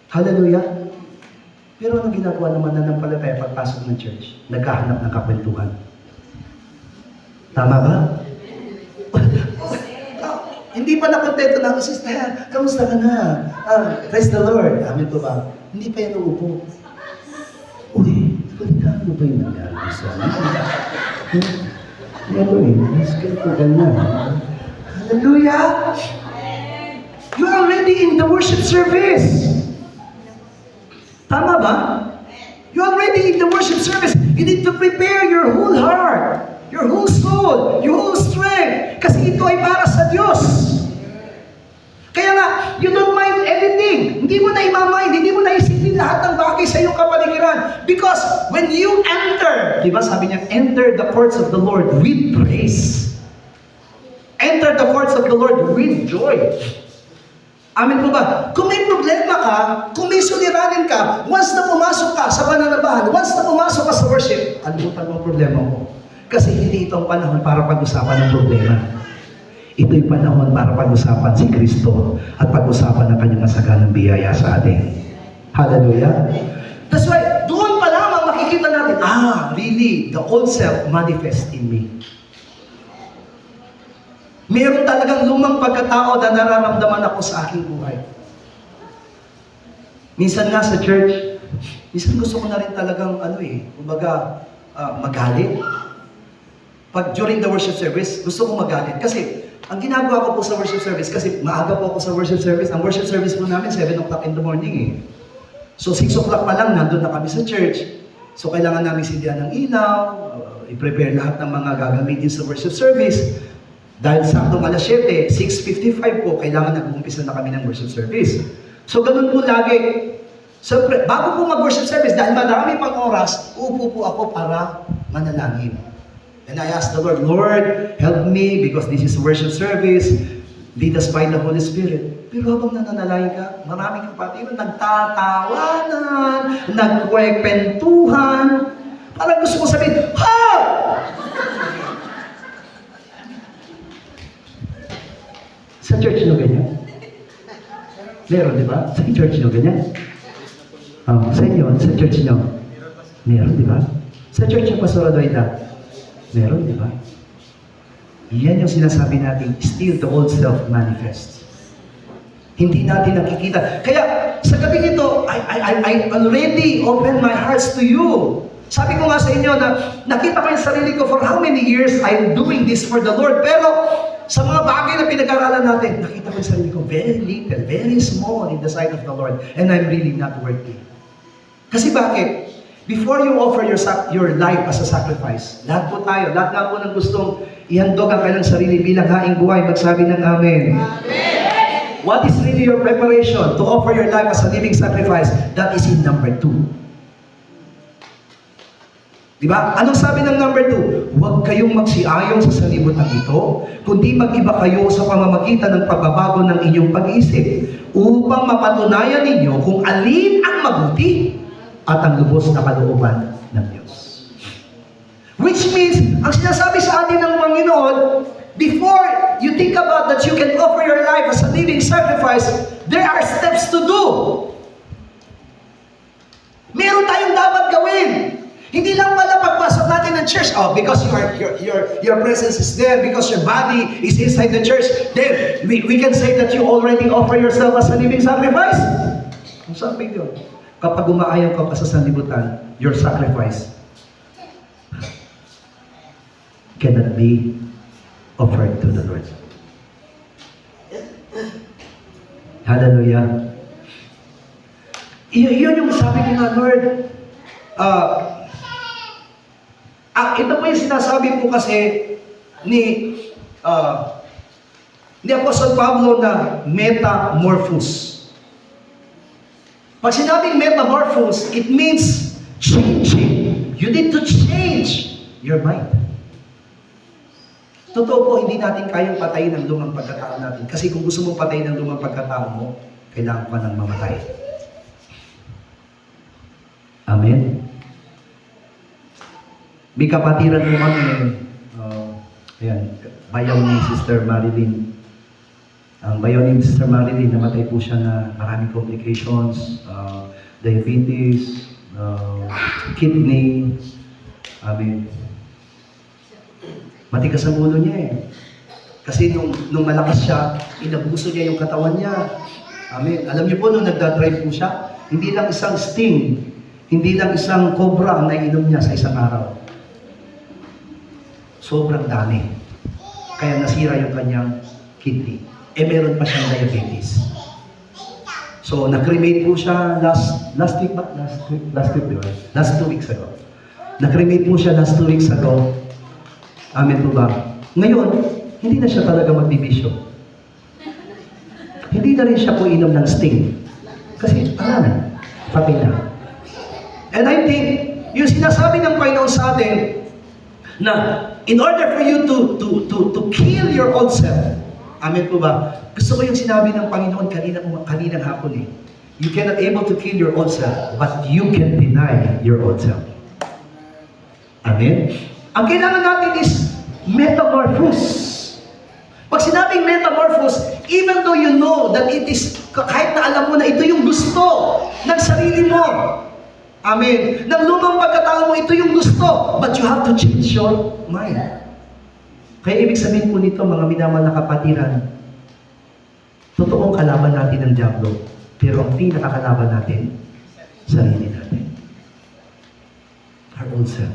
Hallelujah? Pero anong ginagawa naman na ng palataya pagpasok ng church? Naghahanap ng kakwentuhan. Tama ba? Hindi pa nakontento na ako, sister, kamusta ka na? Praise the Lord. Amen po ba? Hindi pa yan uupo. Uy, balitaan mo ba yung nangyari sa amin? Ano mas ganito ka na. Hallelujah! You are already in the worship service. Tama ba? You are already in the worship service. You need to prepare your whole heart, your whole soul, your whole strength. Kasi ito ay para sa Diyos. Kaya nga, you don't mind anything. Hindi mo na imamind, hindi mo na isipin lahat ng bagay sa iyong kapaligiran. Because when you enter, di ba sabi niya, enter the courts of the Lord with praise. Enter the courts of the Lord with joy. Amin po ba? Kung may problema ka, kung may suliranin ka, once na pumasok ka sa pananabahan, once na pumasok ka sa worship, kalimutan mo ang problema mo. Kasi hindi ito ang panahon para pag-usapan ng problema. Ito'y panahon para pag-usapan si Kristo at pag-usapan ng kanyang masaganang biyaya sa atin. Hallelujah! That's why, doon pa lamang makikita natin, really, the old self manifests in me. Meron talagang lumang pagkatao na nararamdaman ako sa aking buhay. Minsan nga sa church, minsan gusto ko na rin talagang, magalit. Pag during the worship service, gusto ko magalit. Kasi, ang ginagawa ko po sa worship service, kasi maaga po ako sa worship service, ang worship service po namin, 7 o'clock in the morning eh. So, 6 o'clock pa lang, nandun na kami sa church. So, kailangan namin sindihan ng ilaw, i-prepare lahat ng mga gagamitin sa worship service. Dahil saktong alas 7, 6:55 po, kailangan nag-uumpisa na kami ng worship service. So, ganun po lagi. So, bago po mag-worship service, dahil marami pang oras, uupo po ako para manalangin. And I asked the Lord, Lord, help me because this is worship service. Lead us by the Holy Spirit. Pero habang nananalangin ka, maraming kapatid nagtatawanan, nagkwekwentuhan. Parang gusto ko sabihin, ha! Sa church nyo ganyan? Meron, di ba? Sa church nyo ganyan? Sa inyo, sa church nyo? Meron, di ba? Sa church nyo, Pastor Adoida? Meron, di ba? Yan yung sinasabi natin, still the old self manifests. Hindi natin nakikita. Kaya, sa gabi ito, I already opened my hearts to you. Sabi ko nga sa inyo na nakita ko yung sarili ko for how many years I'm doing this for the Lord. Pero, sa mga bagay na pinag-aralan natin, nakita ko yung sarili ko very little, very small in the sight of the Lord. And I'm really not worthy. Kasi bakit? Before you offer your life as a sacrifice, lahat po tayo, lahat nga po ng gustong ihandog ang kanyang sarili bilang haing buhay, magsabi ng Amen. What is really your preparation to offer your life as a living sacrifice? That is in number 2. Diba? Anong sabi ng number 2? Huwag kayong magsiayon sa sanlibutan ito, kundi mag-iba kayo sa pamamagitan ng pagbabago ng inyong pag-iisip, upang mapatunayan ninyo kung alin ang mabuti at ang lubos na kalooban ng Diyos. Which means, ang sinasabi sa atin ng Panginoon, before you think about that you can offer your life as a living sacrifice, there are steps to do. Meron tayong dapat gawin. Hindi lang pala pagpasok natin ng church, because your presence is there, because your body is inside the church, then we can say that you already offer yourself as a living sacrifice. Ang sabi yun, kapag umaayaw ka pa sa sanlibutan, your sacrifice cannot be offered to the Lord. Hallelujah. Yun yung sabi ko nga, Lord, ito po yung sinasabi po kasi ni Apostol Pablo na metamorphos. Pag sinabing metamorphos, it means changing. You need to change your mind. Totoo po, hindi natin kayang patayin ang lumang pagkatao natin. Kasi kung gusto mong patayin ang lumang pagkatao mo, kailangan pa nang mamatay. Amen? May kapatiran mo kami, bayaw ni Sister Marilyn. Ang bayaw ni Sister Marilyn, namatay po siya na maraming complications, diabetes, kidney, matigas ang ulo niya eh. Kasi nung malakas siya, inabuso niya yung katawan niya. Amen. Alam niyo po, nung nagdadrive po siya, hindi lang isang sting, hindi lang isang cobra ang nainom niya sa isang araw. Sobrang dami. Kaya nasira yung kanyang kidney. Meron pa siyang diabetes. So, na-cremate po siya last week ba? Last week, diba? Last 2 weeks ago. Na-cremate po siya last 2 weeks ago. Amen po ba? Ngayon, hindi na siya talaga magbibisyo. Hindi na rin siya po inom ng sting. Kasi, patay na. And I think, yung sinasabi ng Panginoon sa atin, na in order for you to kill your old self, amen po ba? Gusto ko yung sinabi ng Panginoon kaninang hapon eh. You cannot able to kill your old self, but you can deny your old self. Amen? Ang kailangan natin is metamorphos. Pag sinabing metamorphos, even though you know that it is, kahit na alam mo na ito yung gusto ng sarili mo, amen, ng lumang pagkatao mo, ito yung gusto, but you have to change your mind. Kaya ibig sabihin po nito, mga minamahal na kapatiran, totoong kalaban natin ng diablo, pero ang pinakakalaban natin, sarili natin. Our own self.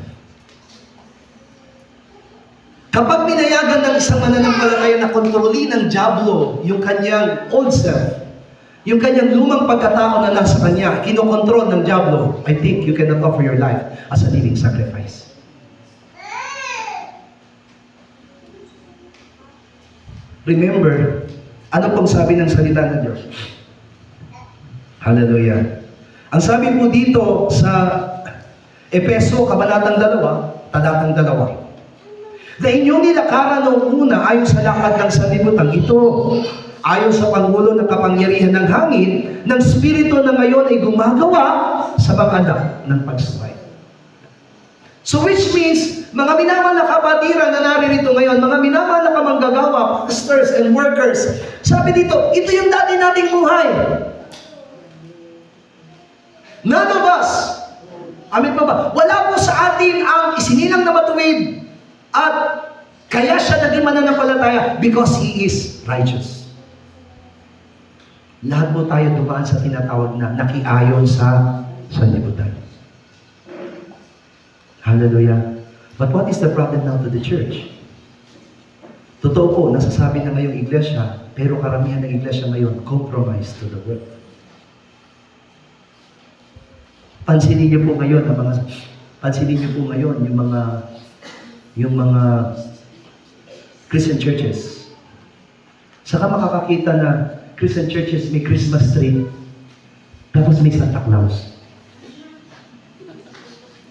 Kapag pinayagan ng isang mananampalataya na kontrolin ng diablo yung kanyang old self, yung kanyang lumang pagkatao na nasa kanya, kinokontrol ng diablo, I think you cannot offer your life as a living sacrifice. Remember, ano pong sabi ng salita ng Diyos? Hallelujah. Ang sabi po dito sa Efeso, Kabanatang 2, Talatang 2, na inyong nilakaran noong una ayon sa lakad ng sanlibutan ito, ayon sa pangulo ng kapangyarihan ng hangin, ng spirito na ngayon ay gumagawa sa mga anak ng pagsuway. So which means, mga minamahal na kapatiran na naririto ngayon, mga minamahal na kamanggagawa, pastors and workers, sabi dito, ito yung dati nating buhay. None of us, amin pa ba? Wala po sa atin ang isinilang na matuwid at kaya siya naging mananampalataya because He is righteous. Lahat po tayo dumaan sa tinatawag na nakiayon sa sanlibutan. Hallelujah. But what is the problem now to the church? Totoo po, nasasabi na ngayong iglesia, pero karamihan ng iglesia ngayon, compromise to the world. Pansinin niyo po ngayon yung mga Christian churches. Saka makakakita na Christian churches may Christmas tree, tapos may Santa Claus.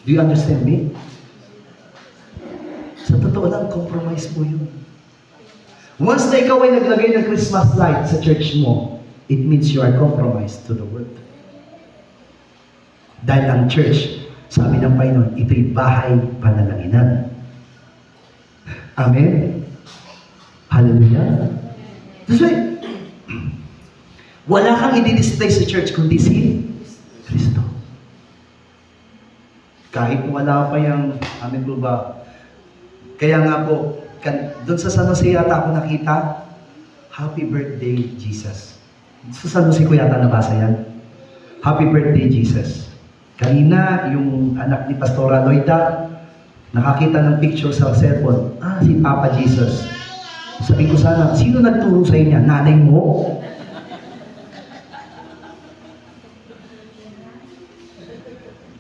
Do you understand me? Sa totoo lang, compromise po yun. Once na ikaw ay naglagay ng Christmas light sa church mo, it means you are compromised to the world. Dahil ang church, sabi ng Panginoon, ito'y bahay panalangin. Amen? Hallelujah? That's right. Wala kang i-display sa church kundi si Kristo. Kahit wala pa yung, amen po ba? Kaya nga po, doon sa San Jose yata ako nakita, Happy Birthday, Jesus. Sa San Jose ko yata nabasa yan. Happy Birthday, Jesus. Kanina, yung anak ni Pastora Loida, nakakita ng picture sa cellphone. Si Papa Jesus. Sabi ko sana, sino nagturo sa inyo? Nanay mo?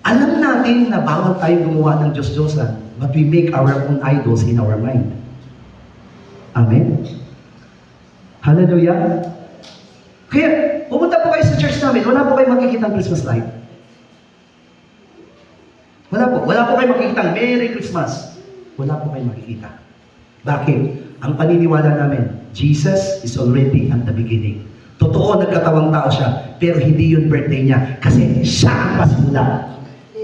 Alam natin na bawal tayo gumawa ng Diyos-Diyosan, but we make our own idols in our mind. Amen? Hallelujah? Kaya, pumunta po kayo sa church namin, wala po kayo makikita ng Christmas light. Wala po kayo makikita Merry Christmas. Wala po kayo makikita. Bakit? Ang paniniwala namin, Jesus is already at the beginning. Totoo, nagkatawang tao siya, pero hindi yun birthday niya, kasi siya ang pasimula.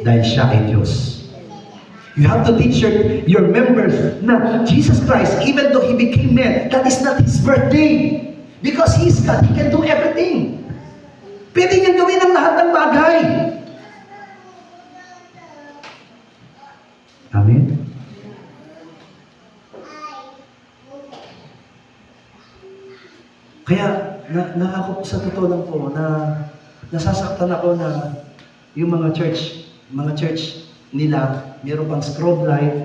Dahil siya ay Diyos. You have to teach your members na Jesus Christ, even though He became man, that is not His birthday. Because He is God, He can do everything. Pwede niyang gawin ang lahat ng bagay. Amen? Kaya, ako sa totoo lang po, nasasaktan ako na yung mga church nila, meron pang strobe light,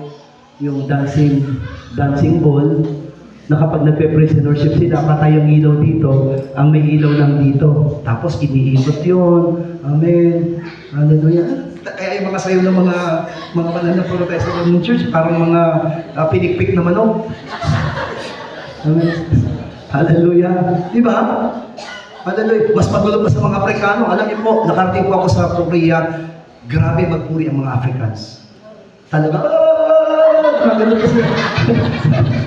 yung dancing ball, na kapag nagpe-praise and worship sila, patay ang ilaw dito, ang may ilaw lang dito. Tapos iniikot yun. Amen. Hallelujah. Kaya yung mga sayo ng mga mananampalataya ng church, parang mga pinikpik na manok. Amen. Hallelujah. Di ba? Hallelujah. Mas magulo pa sa mga Afrikano. Alam niyo po, nakarating po ako sa Korea, grabe magpuri ang mga Africans. Talaga, maganda po sila.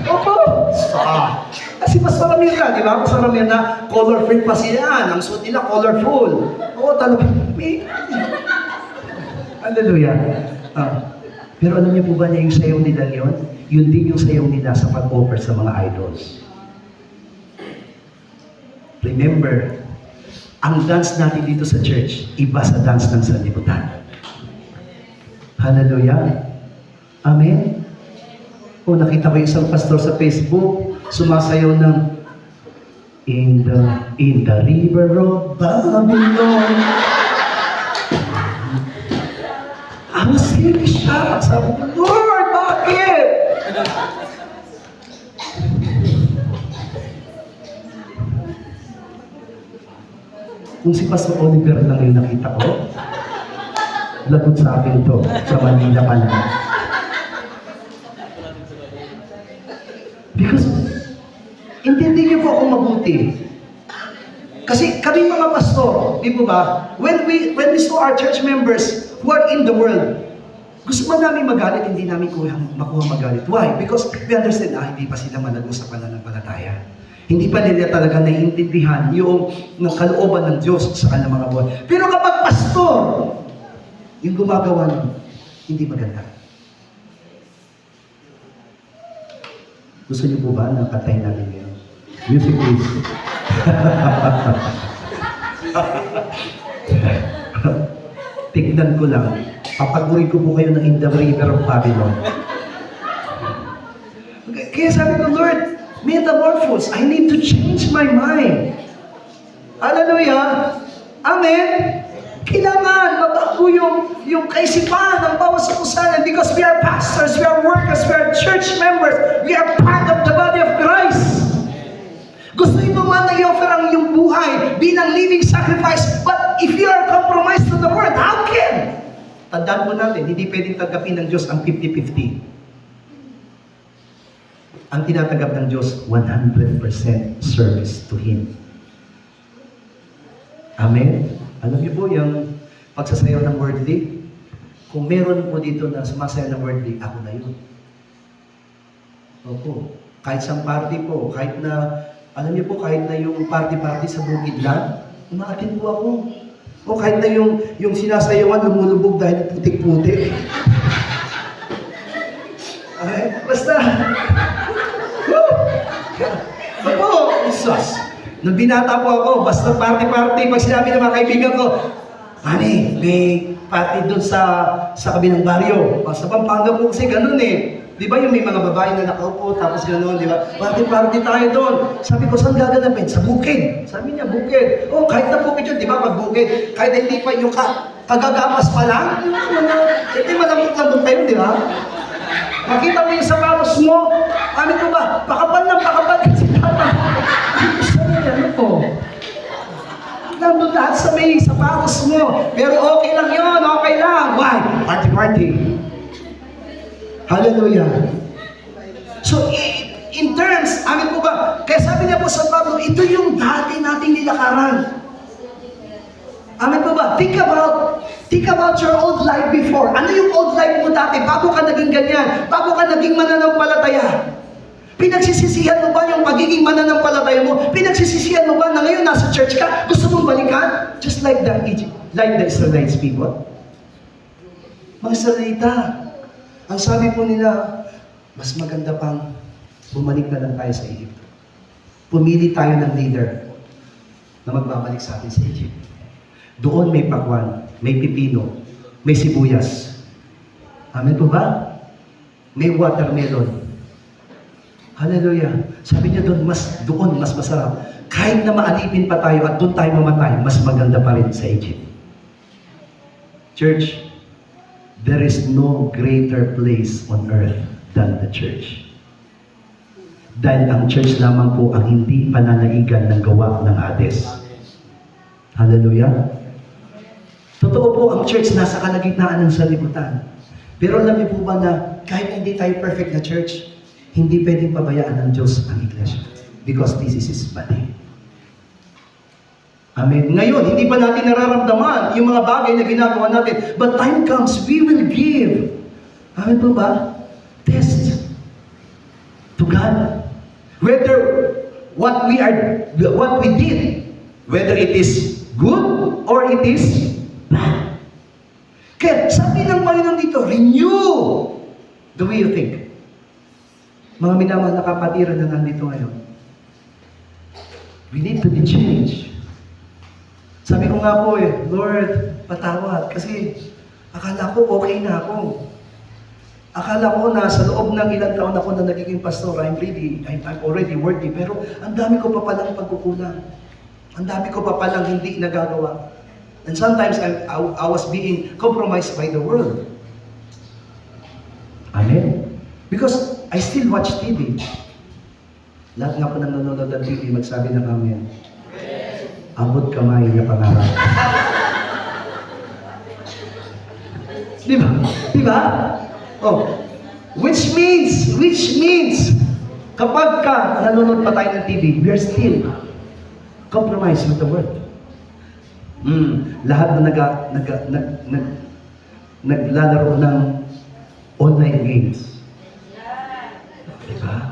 Opo! Kasi mas marami ka, di ba? Mas marami na colorful pa sila. Ang suot nila, colorful. Oo, talaga. Hallelujah. Pero alam niyo po ba na yung sayaw nila yun? Yun din yung sayaw nila sa pag-offer sa mga idols. Remember, ang dance natin dito sa church, iba sa dance ng sanlibutan. Hallelujah. Amen. Nakita ko yung isang pastor sa Facebook, sumasayaw ng In the river of Babylon. I was really shocked. Sabi ko, Lord, bakit? Kung si Pastor Oliver lang yung nakita ko, lagot sa akin to, sa Manila pa lang. Because, intindi niyo po akong mabuti. Kasi kami mga pastor, di po ba, when we saw our church members who are in the world, gusto man namin magalit, hindi namin makuha magalit. Why? Because we understand, hindi pa sila malago sa pananampalataya. Hindi pa nila talaga naiintindihan yung kalooban ng Diyos sa kanilang mga buhay. Pero kapag pastor, yung gumagawa nun, hindi maganda. Gusto niyo po ba na katayin natin ngayon? Music please. Tignan ko lang. Papagurin ko po kayo ng In the River of Babylon. Kaya sabi ko, Lord, metamorphose. I need to change my mind. Hallelujah. Amen. Kailangan mabago yung kaisipan ng bawat sakusanan because we are pastors, we are workers, we are church members, we are part of the body of Christ. Gusto mo man na i-offer ang iyong buhay bilang living sacrifice, but if you are compromised to the word, how can? Tandaan po natin, hindi pwedeng tanggapin ng Diyos ang 50-50. Ang tinatanggap ng Diyos, 100% service to Him. Amen? Alam niyo po, yung pagsasayaw ng worldly, kung meron po dito na sumasayaw ng worldly, ako na yun. Opo. Kahit sa party po, kahit na, alam niyo po, kahit na yung party-party sa bukid lang, umaatin po ako. O kahit na yung sinasayawan, lumulubog dahil putik-putik. Okay? Basta. Opo, Jesus. Nung binata po ako, basta party-party, pag sinabi ng mga kaibigan ko, Honey, may party doon sa kabilang baryo. Sa Pampanga po kasi ganun eh. Di ba yung may mga babae na nakaupo, tapos gano'n, di ba? Party-party tayo doon. Sabi ko, saan gaganapin? Sa bukid. Sabi niya, bukid. Oh, kahit na bukid yun, di ba? Pag bukid, kahit hindi pa yung kagagapas pa lang, hindi malambot-lambot tayo, di ba? Makita mo yung sapatos mo, ano ko ba? Pakapal ng pakapal kasi dapat. Gusto niya, ano po? Nandun lahat sa may sapatos mo. Pero okay lang yun, okay lang. Why? Party-party. Hallelujah. So, in terms, amin po ba, kaya sabi niya po sa Pablo, ito yung dati nating nilakaran. Amin po ba? Think about your old life before. Ano yung old life mo dati? Bago ka naging ganyan? Bago ka naging mananampalataya? Pinagsisisihan mo ba yung pagiging mananampalataya mo? Pinagsisisihan mo ba na ngayon nasa church ka? Gusto mong balikan? Just like the Israelites people. Mga Israelita, ang sabi po nila, mas maganda pang bumalik na lang tayo sa Egypt. Pumili tayo ng leader na magbabalik sa atin sa Egypt. Doon may pakwan, may pipino, may sibuyas. Amen po ba? May watermelon. Hallelujah. Sabi niya doon mas masarap. Kahit na maalipin pa tayo at doon tayo mamatay, mas maganda pa rin sa Egypt. Church, there is no greater place on earth than the church. Dahil ang church lamang po ang hindi pananaigan ng gawa ng Hades. Hallelujah. Totoo po, ang church nasa kalagitnaan ng sanlibutan. Pero alam niyo po ba na kahit hindi tayo perfect na church, hindi pwedeng pabayaan ng Diyos ang iglesia. Because this is His body. Amen. Ngayon, hindi pa natin nararamdaman yung mga bagay na ginagawa natin. But time comes, we will give. Amen po ba? Test to God. Whether what we did, whether it is good or it is bad. Kaya sabi ng Panginoon dito, renew the way you think. Mga minamahal na kapatiran na nandito ngayon, we need to be changed. Sabi ko nga po Lord, patawad. Kasi akala ko okay na ako. Akala ko na sa loob ng ilang taon ako na nagiging pastor, I'm already worthy. Pero ang dami ko pa palang pagkukulang. Ang dami ko pa palang hindi nagagawa. And sometimes I was being compromised by the world. Amen? Because I still watch TV. Lahat nga po nang nanonood ng TV, magsabi ng amen. Abot kamay na pangarap. Di ba? Di ba? Oh. Which means, kapag ka nanonood pa tayo ng TV, we are still compromised with the world. Lahat na naglalaro ng online games. Diba?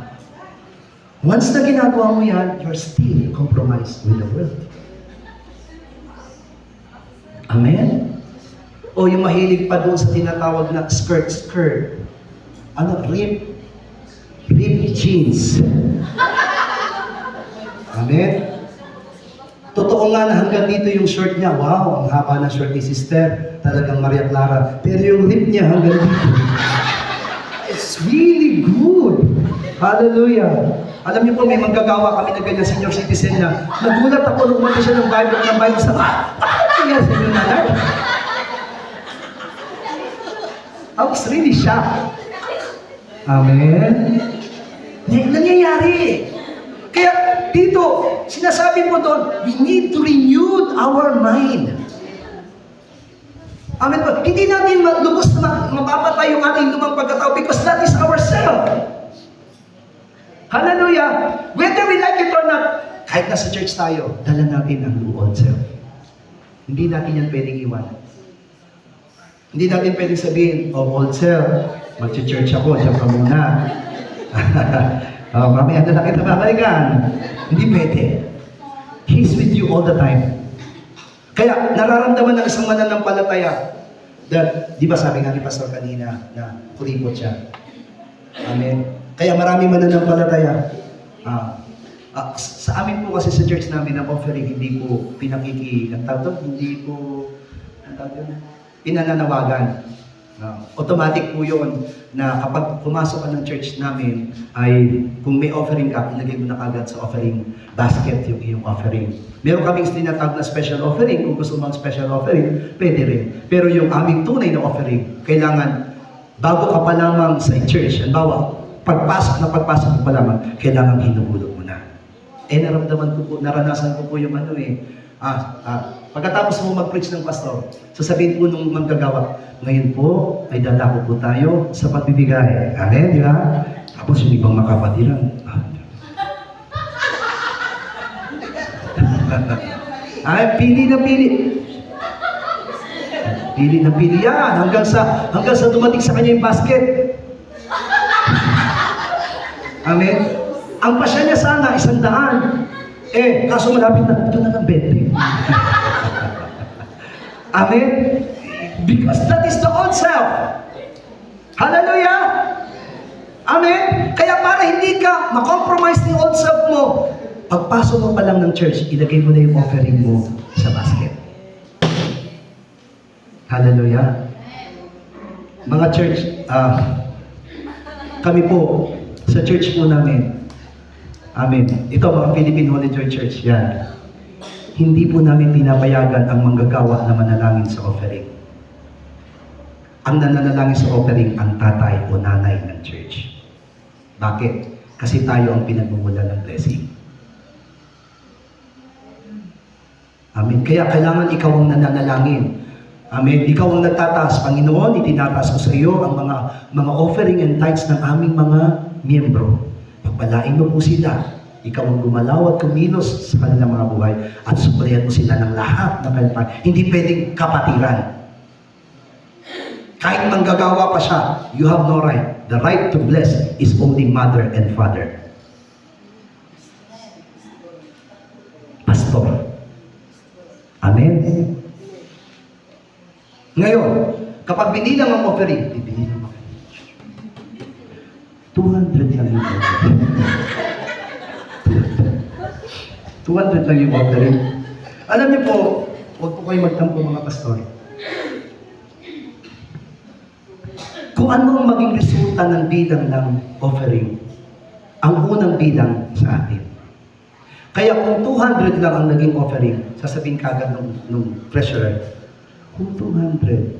Once na ginagawa mo yan, you're still compromised with the world. Amen? O yung mahilig pa doon sa tinatawag na skirt. Ano? Rip jeans. Amen? Totoo nga na hanggang dito yung short niya. Wow, ang haba ng short ni Sister. Talagang Maria Clara. Pero yung rip niya hanggang dito. It's really good. Hallelujah. Alam niyo po, may manggagawa kami na ganyan senior citizen na nagulat ako nung umati siya ng Bible sa paano yan sa inyo nanay? I was really shocked. Amen? Nangyayari. Kaya dito, sinasabi mo doon, we need to renew our mind. Amen po. Hindi natin lubos na mapapatay yung ating lumang pagkatao because that is ourself. Hallelujah! Whether we like it or not, kahit nasa church tayo, dala natin ang old self. Hindi natin yan pwedeng iwan. Hindi natin pwedeng sabihin, oh, old self, mag-church ako, diyan ka muna. Oh, mamaya na lang kita babalikan. Hindi pwede. He's with you all the time. Kaya, nararamdaman ng isang mananampalataya that, di ba sabi nga ni Pastor kanina, na kuripot siya. Amen. Kaya marami mananampalataya. Sa amin po kasi sa church namin, ang offering, hindi po hindi po, pinananawagan. Automatic po yun na kapag pumasok ka ng church namin, ay kung may offering ka, ilagay mo na kagad sa offering basket yung iyong offering. Meron kaming tinatawag na special offering. Kung gusto mo ang special offering, pwede rin. Pero yung aming tunay na offering, kailangan, bago ka pa lamang sa church, halimbawa, pagpasok mo pa lamang, kailangan hinuhulog mo na. Naranasan ko po yung pagkatapos mo mag-preach ng pastor, sasabihin po nung manggagawa, ngayon po ay dadako po tayo sa pagbibigay. Amen, di ba? Tapos yung ibang makapatiran. Ay, pili na pili. Pili na pili yan hanggang sa dumating sa kanya yung basket. Amen. Ang pasya niya sana, 100. Kaso malapit na, ito na ng 20. Amen? Because that is the old self. Hallelujah! Amen? Kaya para hindi ka makompromise ng old self mo, pagpasok mo pa lang ng church, ilagay mo na yung offering mo sa basket. Hallelujah! Mga church, kami po, sa church po namin, amen. Ito mga Philippine Holy Joy Church, yan. Hindi po namin pinapayagan ang manggagawa na manalangin sa offering. Ang nananalangin sa offering, ang tatay o nanay ng church. Bakit? Kasi tayo ang pinagmumula ng blessing. Amen. Kaya kailangan ikaw ang nananalangin. Amen. Ikaw ang nagtataas. Panginoon, itinataas ko sa iyo ang mga offering and tithes ng aming mga miyembro. Pagpalain mo po sila. Ikaw ang gumalaw at kumilos sa kanilang mga buhay at suplayan mo sila ng lahat ng kalipan. Hindi pwedeng kapatiran. Kahit manggagawa pa siya, you have no right. The right to bless is only mother and father. Pastor. Amen? Ngayon, kapag binilang ang offering, binilang ang 200 lang yung offering. 200 lang yung offering. Alam niyo po, huwag po kayo magtampo mga pastor. Kung ano ang maging resulta ng bilang ng offering, ang unang bilang sa atin. Kaya kung 200 lang ang naging offering, sasabihin kagad nung treasurer, kung 200,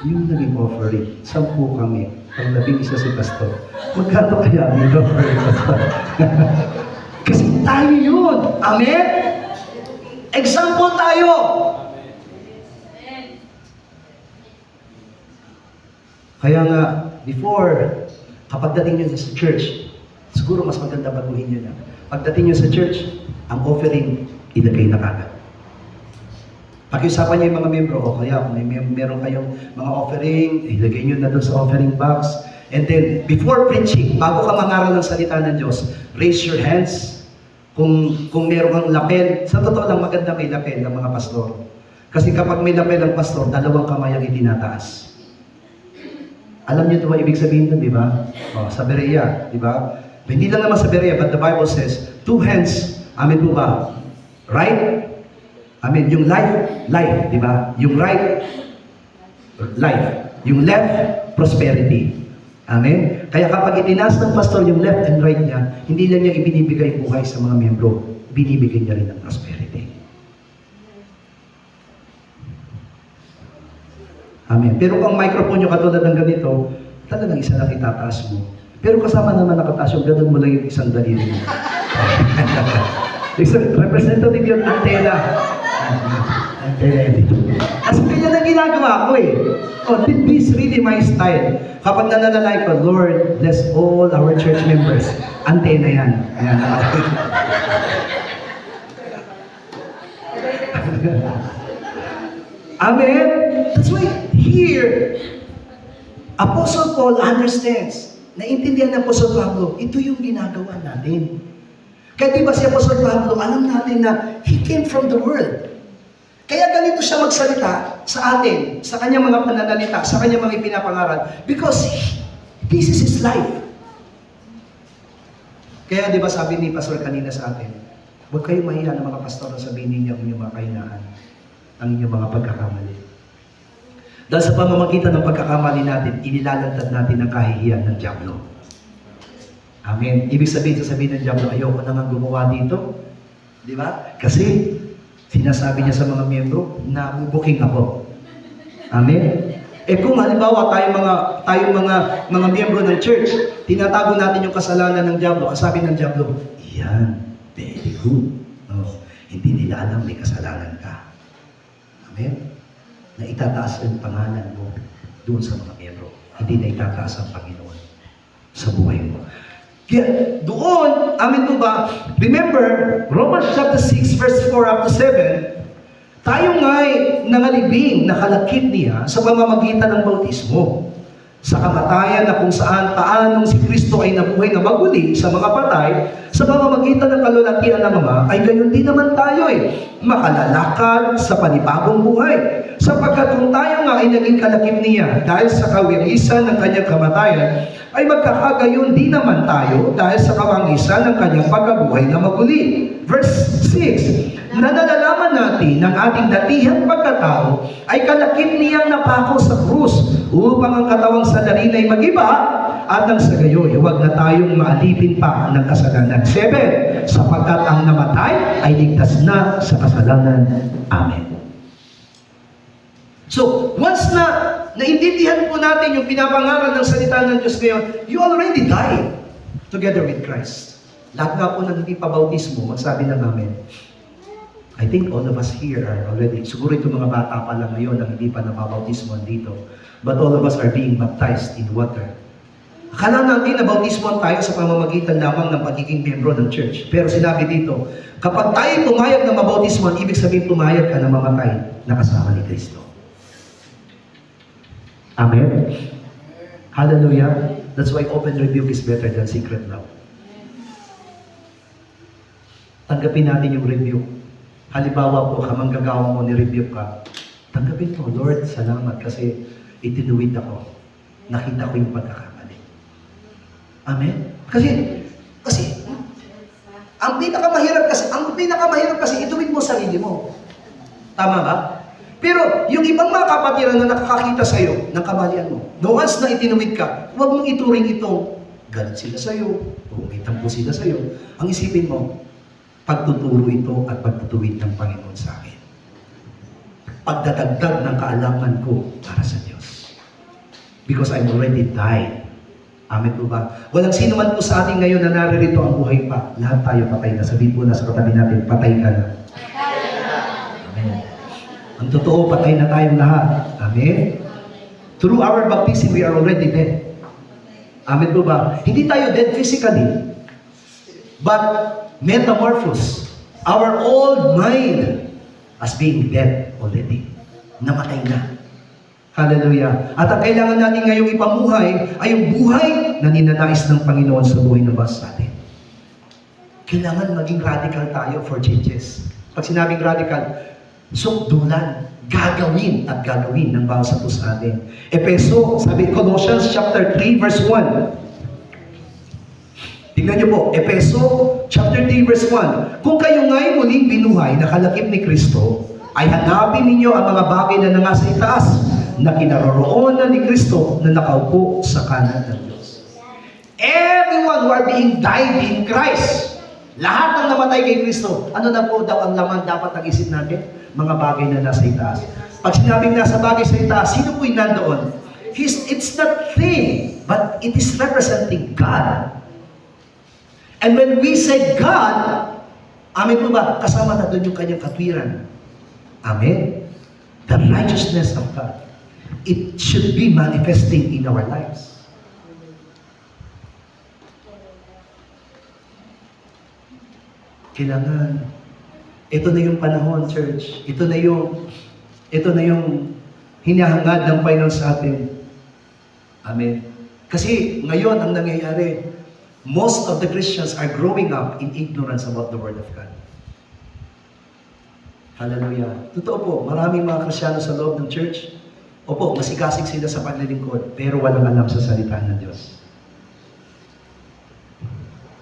yung naging offering, 10 kami, ang 11 si pastor. Magkano kaya ang offering pastor? Kasi tayo yun. Amen? Example tayo. Kaya nga, before, kapag dating nyo sa church, siguro mas maganda baguhin nyo na. Pagdating nyo sa church, ang offering, ilagay na kagad. Pakiusapan nyo yung mga membro, o kaya kung meron kayong mga offering, ilagay nyo na doon sa offering box. And then, before preaching, bago ka mangaral ng salita ng Diyos, raise your hands. Kung meron kang lapel, sa totoo lang maganda may lapel ng mga pastor. Kasi kapag may lapel ang pastor, 2 kamay ang itinataas. Alam niyo ito ba ibig sabihin nun, di ba? Sa Berea, di ba? Hindi lang naman sa Berea, but the Bible says, 2 hands, amen po ba? Right? Amen. Yung life, di ba? Yung right, life. Yung left, prosperity. Amen? Kaya kapag itinaas ng pastor yung left and right niya, hindi lang niya ibinibigay buhay sa mga miyembro, binibigay niya rin ng prosperity. Amen. Pero kung microphone nyo katulad ng ganito, talagang isa lang itataas mo. Pero kasama naman nakataas yung ganun mo lang yung isang daliri mo. Representative yung antena. Kasi kanya na ginagawa ko eh. Oh, this is really my style. Kapag nananalay ko, Lord, bless all our church members. Antena yan. Ayan. Amen? That's why here, Apostle Paul understands. Naintindihan ng Apostle Pablo, ito yung ginagawa natin. Kaya di ba si Apostle Pablo, alam natin na he came from the world. Kaya ganito siya magsalita sa atin, sa kanyang mga pananalita, sa kanyang mga ipinapangaral. Because this is his life. Kaya di ba sabi ni Pastor kanina sa atin, huwag kayong mahiya ng mga pastor na sabihin ninyo ang inyong mga kahinaan, ang inyong mga pagkakamali. Dahil sa pamamagitan ng pagkakamali natin, inilalantad natin ang kahihiyan ng dyablo. Amen. Ibig sabihin ng dyablo, ayoko na nga gumawa dito. Di ba? Kasi, sinasabi niya sa mga miyembro, na bubuking ako. Amen. Eh kung halimbawa tayong mga miyembro ng church, tinatago natin yung kasalanan ng dyablo, sabi ng dyablo, yan, very good. Oh, hindi nila alam may kasalanan ka. Amen. Na itataas ang pangalan mo doon sa mga miyembro. Hindi na itataas ang Panginoon sa buhay mo. Kaya doon, amin po ba, remember, Romans chapter 6, verse 4 up to 7, tayo nga'y nangalibing, nakalakip niya sa pamamagitan ng bautismo. Sa kamatayan na kung saan paanong si Kristo ay nabuhay na maguli sa mga patay, sa pamamagitan ng kalulatian ng Ama, ay gayon din naman tayo makalalakad sa panibagong buhay. Sapagkat kung tayo nga ay naging kalakip niya dahil sa kawirisan ng kanyang kamatayan, ay magkakagayon din naman tayo dahil sa kawangisan ng kanyang pagkabuhay na maguli. Verse 6, na nalalaman natin ng ating datihang pagkatao ay kalakip niyang napako sa krus upang ang katawang sadarin ay mag-iba at nang sa gayoy, huwag na tayong maalipin pa ng kasalanan. 7, sapagkat ang namatay ay ligtas na sa kasalanan. Amen. So, once na naintindihan po natin yung pinapangaral ng salita ng Diyos ngayon, you already died together with Christ. Lahat nga po ng hindi pa bautismo, magsabi na namin, I think all of us here are already, siguro itong mga bata pa lang ngayon ang hindi pa nababautismo dito, but all of us are being baptized in water. Akala natin na bautismo tayo sa pamamagitan lamang ng pagiging membro ng church. Pero sinabi dito, kapag tayo pumayag na mabautismo, ibig sabihin pumayag ka na mamatay na kasama ni Kristo. Amen? Hallelujah. That's why open rebuke is better than secret love. Tanggapin natin yung rebuke. Halimbawa po, kamanggagawa mo, ni-rebuke ka. Tanggapin mo, Lord, salamat kasi itinuwid ako. Nakita ko yung pagkakamali. Amen? Kasi, ang pinakamahirap kasi ituwid mo sarili mo. Tama ba? Pero yung ibang mga kapatiran na nakakakita sa'yo ng kamalian mo, no, once na itinuwid ka, huwag mong ituring itong galit sila sa'yo, o may tampo sila sa'yo. Ang isipin mo, pagtuturo ito at pagtutuwid ng Panginoon sa akin. Pagdadagdag ng kaalaman ko para sa Diyos. Because I'm already died. Amen po ba? Walang sino man po sa atin ngayon na naririto ang buhay pa. Lahat tayo patay na. Sabihin po na sa katabi natin, patay ka na. Amen. Ang totoo, patay na tayong lahat. Amen? Through our baptism, we are already dead. Amen po ba? Hindi tayo dead physically, but metamorphosed. Our old mind as being dead already. Namatay na. Hallelujah. At ang kailangan natin ngayong ipamuhay ay yung buhay na ninanais ng Panginoon sa buhay ng bawat sa atin. Kailangan maging radical tayo for changes. Pag sinabing radical, sukdulan, gagawin at gagawin ng bawat sa atin. Efeso, sabi Colossians chapter 3 verse 1. Tingnan niyo po, Efeso chapter 3 verse 1. Kung kayo nga'y muling binuhay na kalakip ni Kristo, ay hanapin ninyo ang mga bagay na nasa itaas, na kinaroroonan ni Kristo na nakaupo sa kanan ng Diyos. Everyone who are being died in Christ, lahat ng namatay kay Kristo, ano na po daw ang laman dapat ng isip natin? Mga bagay na nasa itaas. Pag sinabing nasa bagay sa itaas, sino po yung nandoon? It's not thing, but it is representing God. And when we say God, amin po ba, kasama na doon yung kanyang katwiran. Amen? The righteousness of God. It should be manifesting in our lives. Kailangan, ito na yung panahon, church. Ito na yung hinahangad ng Panginoon sa atin. Amen. Kasi ngayon ang nangyayari, most of the Christians are growing up in ignorance about the Word of God. Hallelujah. Totoo po, maraming mga Kristiyano sa loob ng church, opo, masigasig sila sa paglilingkod, pero walang alam sa salita ng Diyos.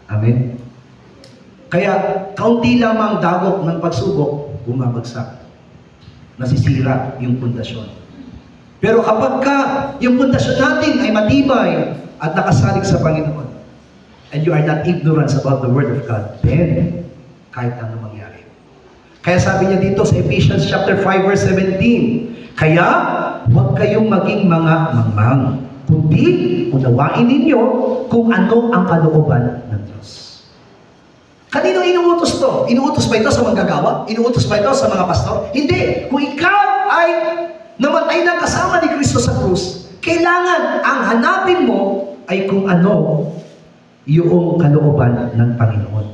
Amen. Kaya, kaunti lamang dagok ng pagsubok, bumabagsak. Nasisira yung pundasyon. Pero kapag yung pundasyon natin ay matibay at nakasalig sa Panginoon, and you are not ignorant about the Word of God, then, kahit ano mangyari. Kaya sabi niya dito sa Ephesians chapter 5 verse 17, kaya, huwag kayong maging mga mangmang, kundi unawain ninyo kung ano ang kalooban ng Diyos. Kanino inuutos to? Inuutos ba ito sa manggagawa? Inuutos ba ito sa mga pastor? Hindi. Kung ikaw ay namatay na kasama ni Kristo sa krus, kailangan ang hanapin mo ay kung ano yung kalooban ng Panginoon.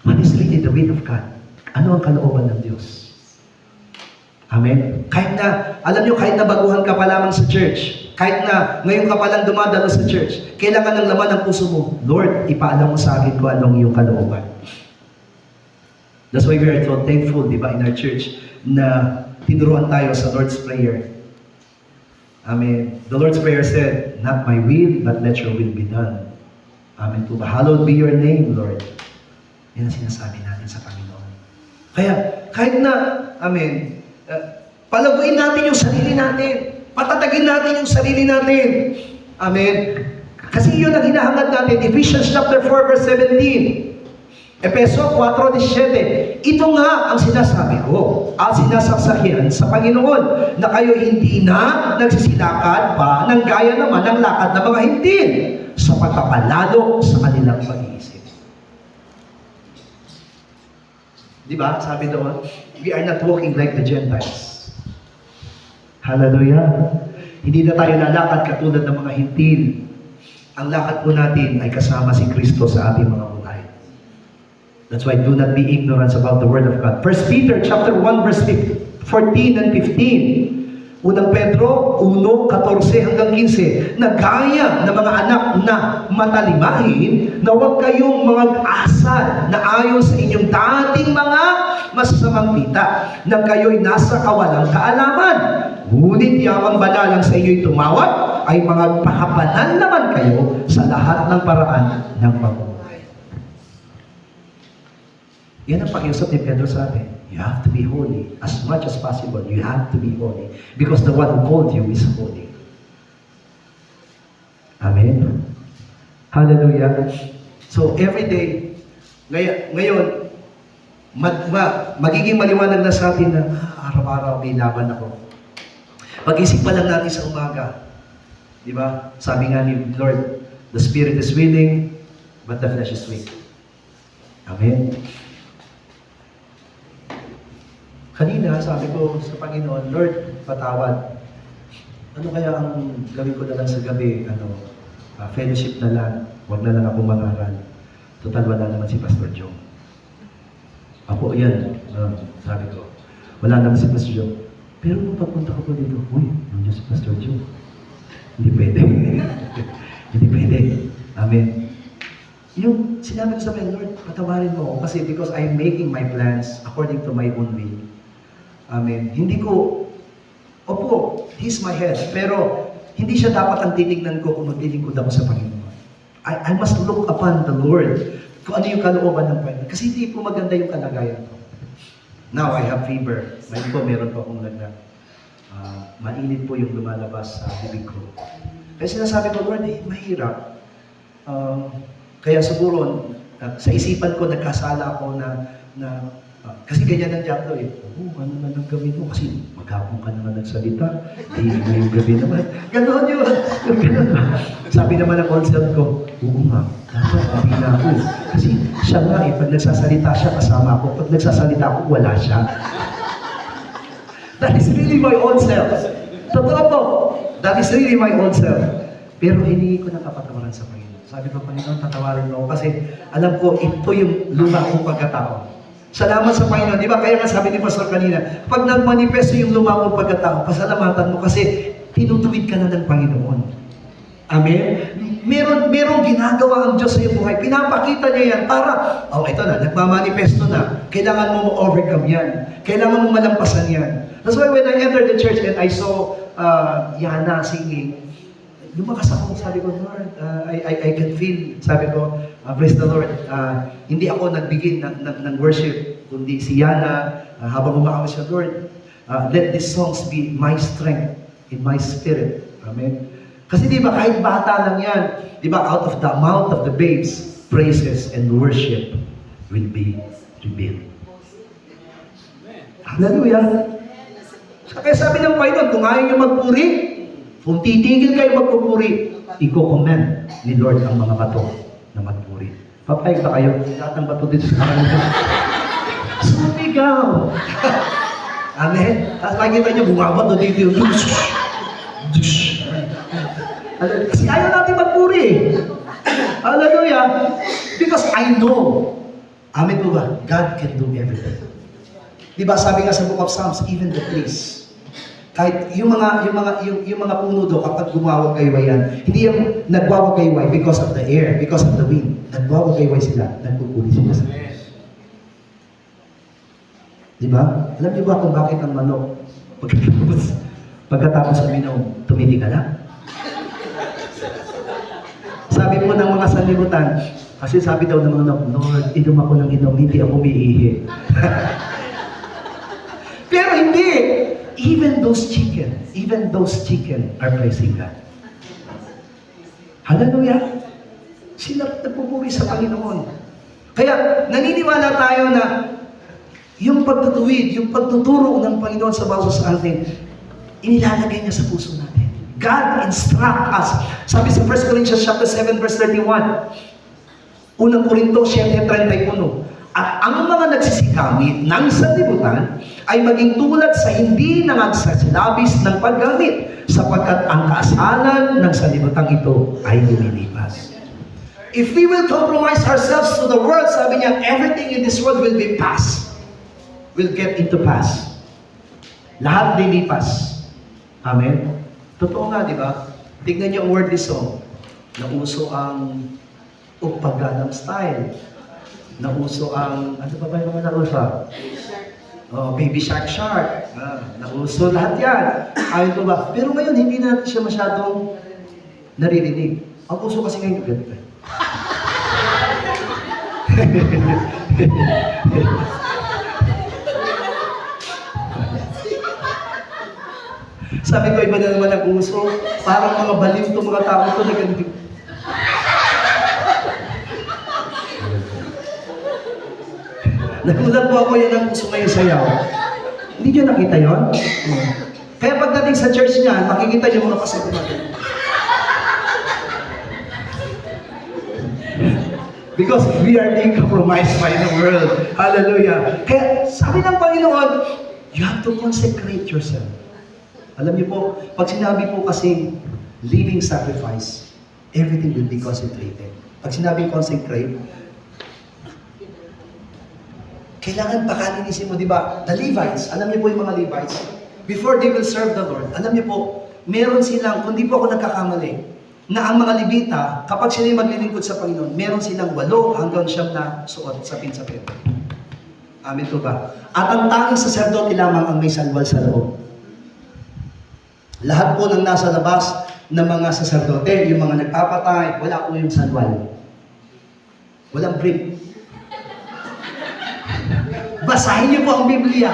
What is really the will of God? Ano ang kalooban ng Diyos? Amen? Kahit na, alam nyo, kahit na baguhan ka pa lamang sa church, kahit na ngayon ka palang dumadalo sa church, kailangan ng laman ng puso mo, Lord, ipaalam mo sa akin kung anong iyong kalooban. That's why we are so thankful, di ba, in our church, na tinuruan tayo sa Lord's Prayer. Amen. The Lord's Prayer said, not my will, but let your will be done. Amen. Hallowed be your name, Lord. Yan ang sinasabi natin sa Panginoon. Kaya, kahit na, amen, palaguin natin yung sarili natin. Patatagin natin yung sarili natin. Amen. Kasi yun ang hinahangad natin. Ephesians chapter 4 verse 17. Efeso 4:17. Ito nga ang sinasabi ko at sinasaksayan sa Panginoon na kayo hindi na nagsisilakad pa ng gaya naman ng lakad ng mga hintil sa pagpapalalo sa kanilang pag-iisip. Di ba? Sabi doon, we are not walking like the Gentiles. Hallelujah. Hindi na tayo lalakad katulad ng mga hintil. Ang lakad po natin ay kasama si Kristo sa ating mga buhay. That's why do not be ignorant about the Word of God. 1 Peter chapter 1 verse 14 and 15. Unang Pedro 1:14 hanggang 15. Na gaya ng mga anak na matalimahin, na huwag kayong mag-asal na ayon sa inyong dating mga masasamang pita, na kayo'y nasa kawalang kaalaman. Ngunit yamang banalang sa inyo'y tumawag, ay mga pahabanan naman kayo sa lahat ng paraan ng pamumuhay. Yan ang pakiusap ni Pedro sa atin. You have to be holy. As much as possible, you have to be holy. Because the one who called you is holy. Amen? Hallelujah. So, every day, ngayon, magiging maliwanag na sa atin na araw-araw may laban ako. Pag-isip pa lang natin sa umaga, di ba? Sabi nga ni Lord, the spirit is willing, but the flesh is weak. Amen? Kanina, sabi ko sa Panginoon, Lord, patawad. Ano kaya ang gawin ko na lang sa gabi? Fellowship na lang. Huwag na lang ako mangaral. Total, wala naman si Pastor Joe. Ako, yan. Sabi ko, wala naman si Pastor Joe. Pero nung pagpunta ko po dito, uy, nandiyan si Pastor Joe. Hindi pwede. Hindi pwede. Amen. Yung sinabi ko sa akin, Lord, patawarin mo ako kasi because I'm making my plans according to my own will. Amen. Hindi ko, opo, He's my head, pero hindi siya dapat ang titignan ko kung maglilingkod ako sa Panginoon. I must look upon the Lord kung ano yung kalooban ng Panginoon. Kasi hindi po maganda yung kalagayan ko. Now, I have fever. Ngayon po, meron po akong lagnat. Mainit po yung lumalabas sa bibig ko. Kaya sinasabi ko, Lord, mahirap. Kaya siguro, sa isipan ko, nagkasala ako na Kasi ganyan ang diablo eh. Ano na ng gawin mo? Kasi maghapon ka naman nagsalita. Ngayong gabi naman. Ganon yun. Ganon. Sabi naman ng concept ko, oo nga, dapat hindi na ako. Kasi siya nga eh, pag nagsasalita siya, kasama ako. Pag nagsasalita ako, wala siya. That is really my own self. Totoo po. That is really my own self. Pero hiningi ko ng kapatawaran sa Panginoon. Sabi ko, Panginoon, tatawarin mo ako kasi alam ko, ito yung luma kong pagkatao. Salamat sa Panginoon. Di ba? Kaya nga sabi ni Pastor kanina, pag nagmanifesto yung luma mong pagkatao, pasalamatan mo kasi tinutuwid ka na ng Panginoon. Amen? Merong ginagawa ang Diyos sa iyong buhay. Pinapakita niya yan para, ito na, nagmamanifesto na. Kailangan mo ma-overcome yan. Kailangan mo malampasan yan. That's why when I entered the church and I saw Yana singing, lumakas ako, sabi ko, Lord, I can feel, sabi ko, praise the Lord, hindi ako nagbigin ng worship, kundi si Yana, habang umakawin siya, Lord, let these songs be my strength in my spirit. Amen. Kasi di ba, kahit bata lang yan, di ba, out of the mouth of the babes, praises and worship will be revealed. Hallelujah. Kaya sabi ng Panginoon, kung ayaw niyo magpuri, kung titigil kayo magpupuri, i-commend ni Lord ang mga bato na magpuri. Papayag ba kayo? Lahat ng bato dito sa kanila. Sumigaw! Amen? Tapos makikita niyo, bumabato dito yung dush. Kasi ayaw natin magpuri. Hallelujah! Because I know, amen po ba? God can do everything. Diba sabi nga sa Book of Psalms, even the trees, kahit yung mga puno do kapag gumawagayway yan, hindi yung nagwawagayway because of the air, because of the wind. Nagwawagayway sila, nagpupuli sila sa Diyos. Diba? Alam niyo ba kung bakit ang manok pagkatapos uminom, tumiti ka na? Sabi po ng mga sanlibutan, kasi sabi daw ng manok, Lord, inom ako ng inom, hindi ako umiihi. Pero hindi! Even those chicken are praising God. Hallelujah! Sila nagpupuri sa Panginoon. Kaya, naniniwala tayo na yung pagtutuwid, yung pagtuturo ng Panginoon sa bawat sa atin, inilalagay niya sa puso natin. God instruct us. Sabi sa 1 Corinthians chapter 7, verse 31, Unang Korinto 7:31, at ang mga nagsisikamit ng sanlibutan ay maging tulad sa hindi nangagsasilabis ng paggamit, sapagkat ang kaasalan ng sanlibutan ito ay lumilipas. If we will compromise ourselves to the world, sabi niya, everything in this world will be past. Will get into past. Lahat lilipas. Amen? Totoo nga, di ba? Tignan niyo ang word this song. Nauso ang Uppaganam style. Nauso ang, ano ba yung mga nauso? Baby Shark Shark. Nauso lahat yan. Ayun ko ba? Pero ngayon, hindi natin siya masyadong naririnig. Ang uso kasi ngayon, ganito. Sabi ko, iba na naman ang uso. Parang mga baliw itong mga tao ito na ganito. Nagulat po ako yan ang uso ngayon sayaw. Hindi niyo nakita yon? Kaya pagdating sa church niya, makikita niyo mga pastor natin. Because we are being compromised by the world. Hallelujah. Kaya sabi ng Panginoon, you have to consecrate yourself. Alam niyo po, pag sinabi po kasi living sacrifice, everything will be concentrated. Pag sinabi consecrate, kailangan pakalinisin mo, di ba? The Levites, alam niyo po yung mga Levites, before they will serve the Lord, alam niyo po, meron silang, kung di po ako nagkakamali, na ang mga Levita, kapag sila maglilingkod sa Panginoon, meron silang 8 hanggang 9 na suot sa pinsapin. Amen po ba? At ang tanging saserdote lamang ang may salwal sa loob. Lahat po ng nasa labas ng mga saserdote, yung mga nagpapatay, wala po yung salwal. Walang brief. Basahin niyo po ang Biblia.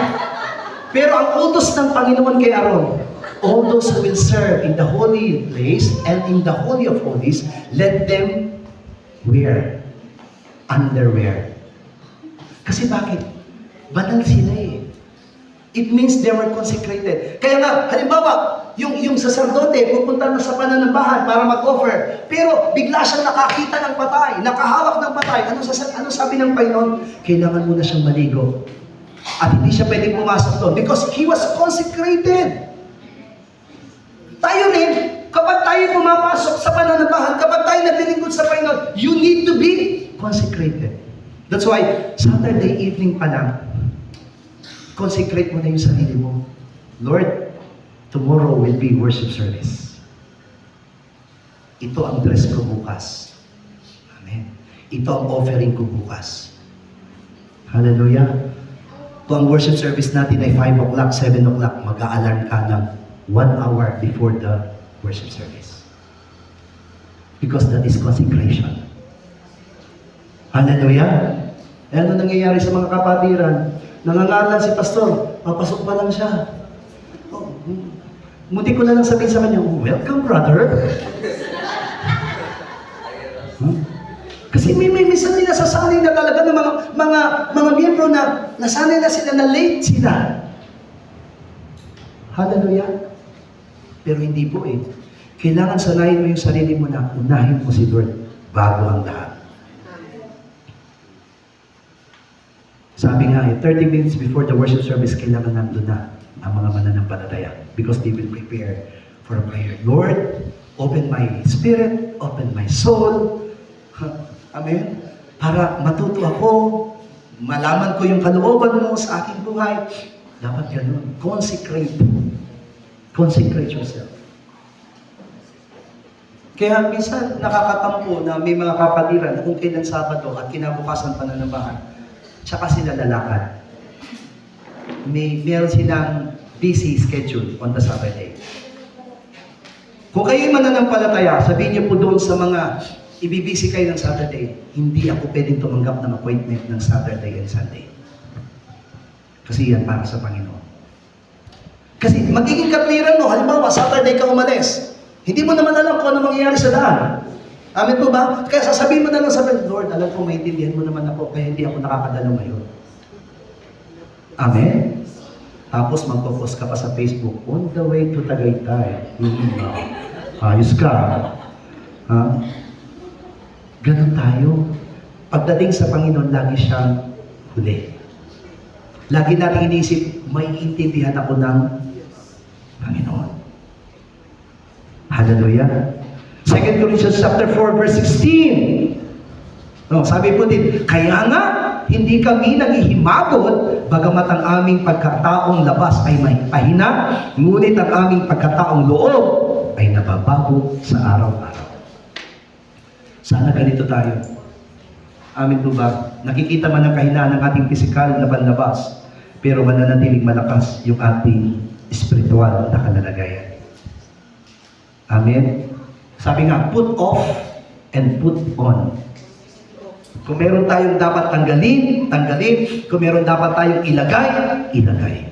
Pero ang utos ng Panginoon kay Aaron, all those who will serve in the holy place and in the holy of holies, let them wear underwear. Kasi bakit? Banal sila eh. It means they were consecrated. Kaya nga, halimbawa, yung saserdote pupunta na sa pananambahan para mag-offer. Pero bigla siyang nakakita ng patay, nakahawak ng patay. Ano sabi ng Panginoon? Kailangan mo na siyang maligo. At hindi siya pwedeng pumasok doon because he was consecrated. Tayo rin, kapag tayo pumapasok sa pananambahan, kapag tayo naglilingkod sa Panginoon, you need to be consecrated. That's why, Saturday evening pa lang, consecrate mo na yung sarili mo. Lord, tomorrow will be worship service. Ito ang dress ko bukas. Amen. Ito ang offering ko bukas. Hallelujah. Ito ang worship service natin ay 5 o'clock, 7 o'clock. Mag-a-alarm ka ng 1 hour before the worship service. Because that is consecration. Hallelujah. E ano nangyayari sa mga kapatiran? Nangangalan si pastor, papasok pa lang siya. Oh, muti ko na lang sabihin sa kanya, welcome brother. Kasi may minsan may nasasanay na talaga ng mga miyembro na nasanay na sila na late sila. Hallelujah. Pero hindi po eh. Kailangan sanayin mo yung sarili mo na unahin mo si Lord bago ang lahat. Sabi nga 30 minutes before the worship service, kailangan nandun na ang mga mananampalataya because they will prepare for a prayer. Lord, open my spirit, open my soul. Amen? Para matuto ako, malaman ko yung kalooban mo sa aking buhay. Dapat ganun. Consecrate. Consecrate yourself. Kaya minsan nakakatampo na may mga kapatiran na kung kailan Sabado at kinabukasan pananambahan, tsaka sila lalakad. Meron silang busy schedule on the Saturday. Kung kayo'y mananampalataya, sabihin niyo po doon sa mga ibibisi kayo ng Saturday, hindi ako pwedeng tumanggap ng appointment ng Saturday and Sunday. Kasi yan para sa Panginoon. Kasi magiging katwiran mo, halimbawa Saturday ka umalis, hindi mo naman alam kung ano mangyayari sa daan. Amen po ba? Kaya sasabihin mo na lang sa Lord, alam ko maintindihan mo naman ako, kaya hindi ako nakakadalo ngayon. Amen? Tapos magpo-post ka pa sa Facebook, on the way to Tagaytay. Ayos ka. Ha? Ganun tayo. Pagdating sa Panginoon, lagi siyang huli. Lagi natin iniisip, may intindihan ako ng Panginoon. Hallelujah. 2 Corinthians chapter 4, verse 16. No, sabi po din, kaya nga, hindi kami naghihimagot, bagamat ang aming pagkataong labas ay may pahina, ngunit ang aming pagkataong loob ay nababago sa araw-araw. Sana ganito tayo. Amin po ba? Nakikita man ang kahinaan ng ating pisikal na panlabas, pero mananatiling malakas yung ating espiritual na kalalagayan. Amen? Sabi nga, put off and put on. Kung meron tayong dapat tanggalin. Kung meron dapat tayong ilagay.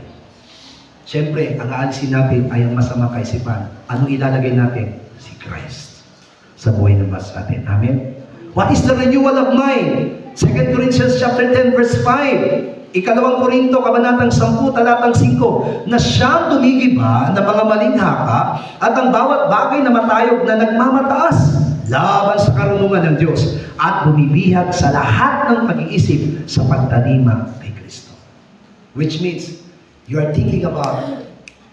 Siyempre, ang aalisin natin ay ang masama kaisipan. Anong ilalagay natin? Si Christ sa buhay ng mas atin. Amen? What is the renewal of mind? 2 Corinthians chapter 10, verse 5. Ikalawang Korinto, kabanatang 10, talatang 5, na siyang tumigiba ng mga malinghaka at ang bawat bagay na matayog na nagmamataas laban sa karunungan ng Diyos at bumibihag sa lahat ng pag-iisip sa pagtalima kay Kristo. Which means, you are thinking about,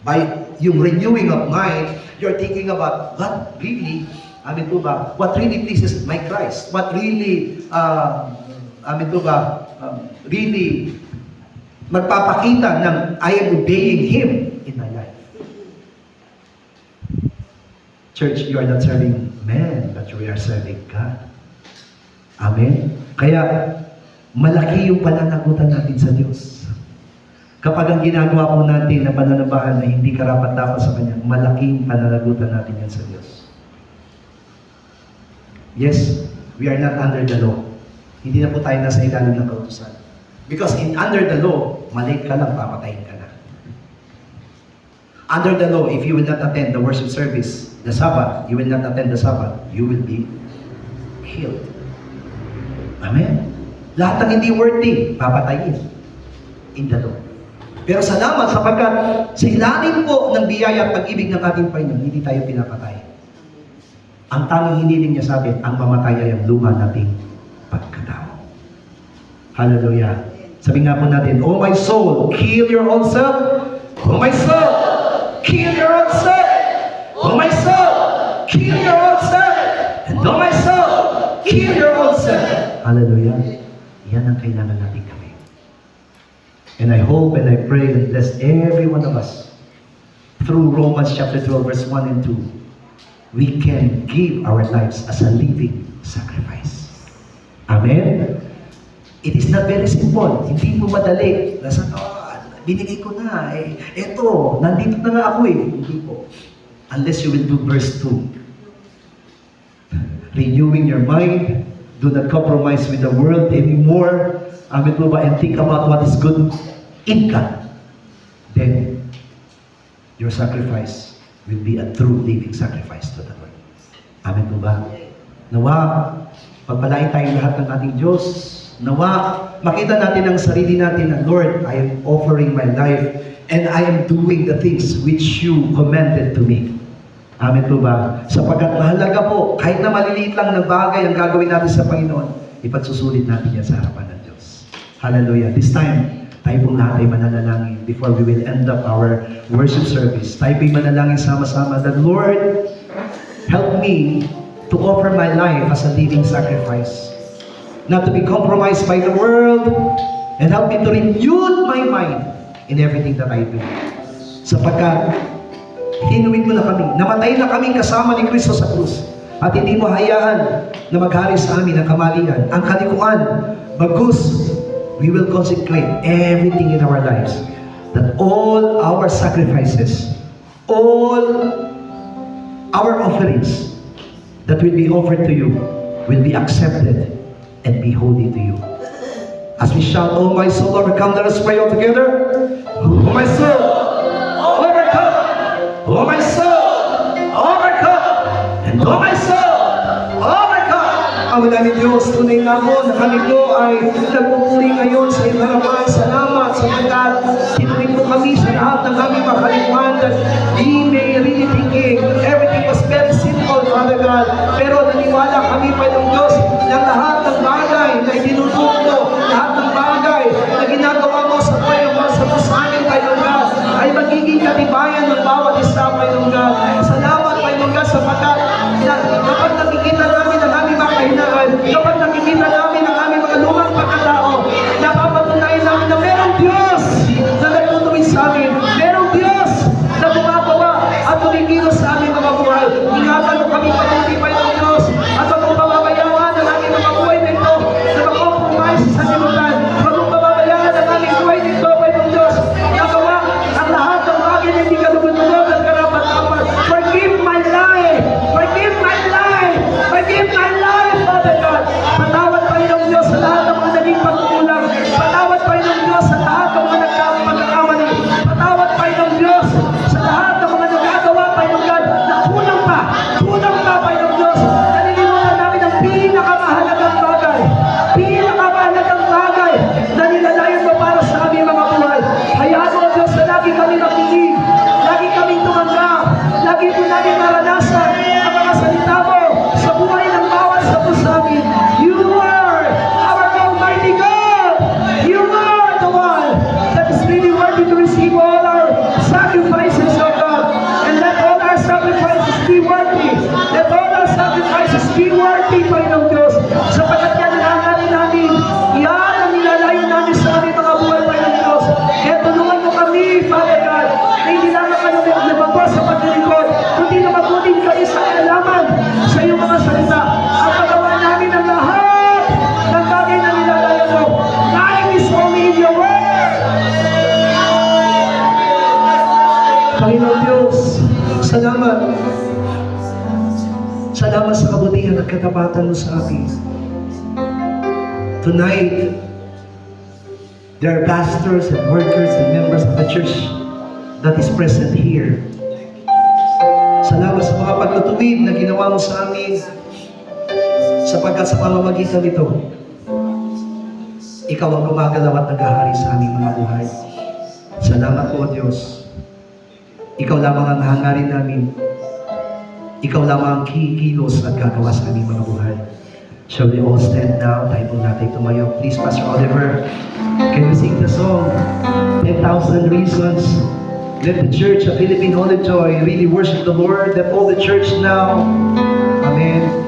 by yung renewing of mind, you're thinking about what really, amin po ba, what really pleases my Christ? What really, amin po ba, really magpapakita ng I am obeying Him in my life. Church, you are not serving men, but you are serving God. Amen? Kaya, malaki yung pananagutan natin sa Diyos. Kapag ang ginagawa po natin na pananabahan na hindi karapat-dapat sa Kanya, malaking pananagutan natin yan sa Diyos. Yes, we are not under the law. Hindi na po tayo nasa ilalim ng kautusan. Because under the law, mali ka lang, papatayin ka na. Under the law, if you will not attend the worship service, the Sabbath, you will not attend the Sabbath, you will be killed. Amen? Lahat ng hindi worthy, papatayin. in the Lord. Pero salamat sapagkat sa ilalim po ng biyaya at pag-ibig ng ating Panginoon, hindi tayo pinapatay. Ang tanging hiniling niya sa atin, ang mamatay ay ang luma nating pagkatao. Hallelujah. Sabi nga po natin, "Oh my soul, kill your own self. Oh my soul, kill your own self. Oh my soul, kill your own self. And oh my soul, kill your own self." Hallelujah. Yan ang kailangan natin gawin. And I hope and I pray and bless every one of us through Romans chapter 12 verse 1 and 2. We can give our lives as a living sacrifice. Amen? It is not very simple. Hindi mo madali. Nasa, binigay ko na. Eto, nandito na nga ako eh. Hindi po. Unless you will do verse 2. Renewing your mind. Do not compromise with the world anymore. Amen po ba? And think about what is good in God. Then, your sacrifice will be a true living sacrifice to the Lord. Amen po ba? Nawa, pagpalain tayong lahat ng ating Diyos. Nawa, makita natin ang sarili natin na, Lord, I am offering my life and I am doing the things which you commanded to me. Amen po ba? Sapagkat mahalaga po, kahit na maliliit lang na bagay ang gagawin natin sa Panginoon, ipagsusulit natin yan sa harapan ng Diyos. Hallelujah. This time, tayo pong lahat ay mananalangin before we will end up our worship service. Tayo po'y manalangin sama-sama that, Lord, help me to offer my life as a living sacrifice. Not to be compromised by the world, and help me to renew my mind in everything that I do. Sapagkat, hinuwin mo na kami. Namatay na kami kasama ni Kristo sa krus. At hindi mo hayaan na maghari sa amin ang kamalingan, ang kalikuan. Bagus, we will consecrate everything in our lives. That all our sacrifices, all our offerings that will be offered to you will be accepted and be holy to you. As we shout, "Oh my soul, overcome," let us pray all together. Oh my soul, overcome. Oh my soul, overcome. And oh my soul, overcome. Ang namin Diyos, tunay na mo na kami po ay nagpupuri ngayon sa iyong harapan. Salamat sapagkat tinuwid mo kami sa lahat ng aming makalimutan that we may really thinking everything was very simple, Father God. Pero naniwala kami pa ng Diyos na lahat ng bagay na itinuturo mo, lahat ng bagay na ginagawa mo sa amin, Panginoon God, ay magiging katibayan ng bawat isa, Panginoon God. Salamat, Panginoon God, sapagkat kapag nakikita namin ang aming mga kahinaan, kapag nakikita namin ang aming mga lumang pagkatao, napapatunayan namin na merong Diyos na nagtutuwid sa amin, merong Diyos na bumagawa at tumikilos sa aming mga buhay. Ingatan mo kami patuloy, Panginoon Diyos, at huwag mong pababayaan ang aming mga buhay na ito na mag-compromise sa sinutan. Huwag mong pababayaan ang aming buhay nito, Panginoon Diyos, nagawa ang lahat ng bagay na hindi ka lumutulog at karapat-dapat. Forgive my life! Forgive my life! Forgive my life, Father God! Patawad, Panginoon Diyos, sa lahat ng mga naging pagkukulang. Patawad, Panginoon Diyos, sa lahat ng mga nagkakamali. Patawad, Panginoon Diyos, sa lahat ng mga nagagawa, Panginoon God, na kulang pa, Panginoon Diyos. Nalilimutan namin ang pinakamahalagang bagay. Pinakamahalagang bagay na nilalayan mo para sa aming mga buhay. Hayaan mo, Diyos, na lagi kami nakinig, lagi kami tumanggap, lagi po namin naranasan ang mga salita mo sa buhay ng bawat sa puso amin. You are our Almighty God. You are the one that is really worthy to receive all our sacrifices, O God. And let all our sacrifices be worthy. Let all our sacrifices be worthy, Panginoong Diyos. Sapagkat yan ang hangarin namin. Yan ang nilalayo namin sa aming mga buhay, Panginoong Diyos. Kaya tulungan mo kami, Father God, na hindi lamang kami nabagwa sa paglilingkod, kundi na mabuting kayo sa kaalaman sa iyong mga salita. At magawa namin ang lahat ng bagay na nilalayo mo. Lying is only in your word. Panginoon Diyos, salamat. Salamat sa kabutihan at katapatan mo sa akin. Tonight, there are pastors and workers and members of the church that is present here. Salamat sa mga pagtutuwid na ginawa mo sa amin sapagkat sa pamamagitan nito, Ikaw ang gumagalaw at naghahari sa aming mga buhay. Salamat po, Diyos. Ikaw lamang ang hangarin namin. Ikaw lamang ang kikilos at gagawa sa aming mga buhay. Shall we all stand now? Tayo po natin tumayo. Please, Pastor Oliver, can you sing the song, 10,000 Reasons? Let the Church of Philippine Holy Joy really worship the Lord. Let all the church now. Amen.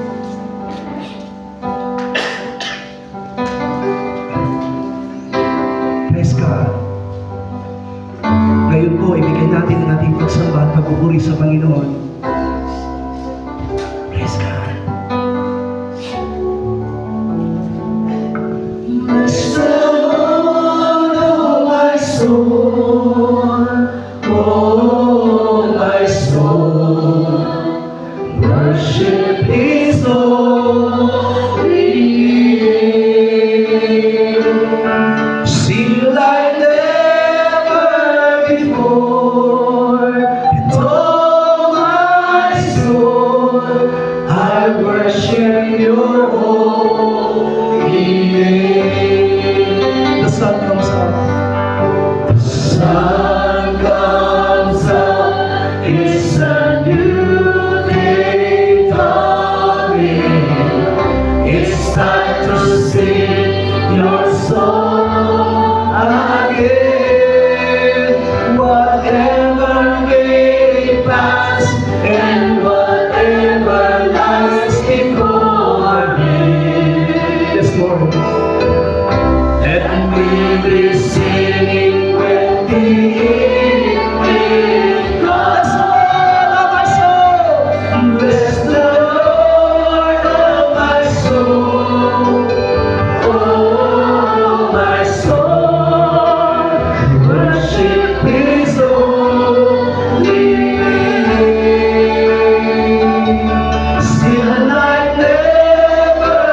Praise God. Ngayon po, ibigay natin ang ating pagsamba at pagpupuri sa Panginoon. Praise God. Bless the Lord, oh my soul, oh my soul, worship His holy name. Sing like never before, and oh my soul, I worship Your holy name. The sun comes up. The sun comes up. It's a new day dawning. It's time to sing Your song again. Whatever may pass and whatever lies before me. Yes, Lord. Let me be singing when the evening comes. Oh, my soul, bless the Lord, oh my soul, oh my soul, worship His holy name. Still like never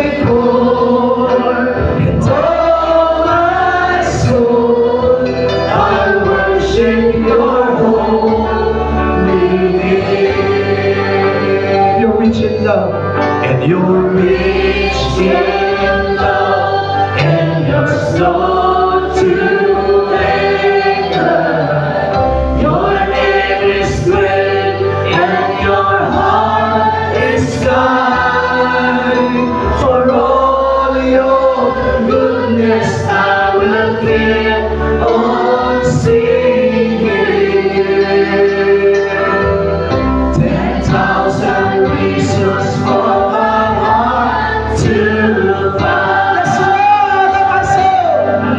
before, and all my soul, I worship Your holy name. You're rich in love, and You're rich in love, and You're slow to anger. Your name is great, and Your heart is kind. For all Your goodness I will keep on singing. 10,000 reasons for my heart to find.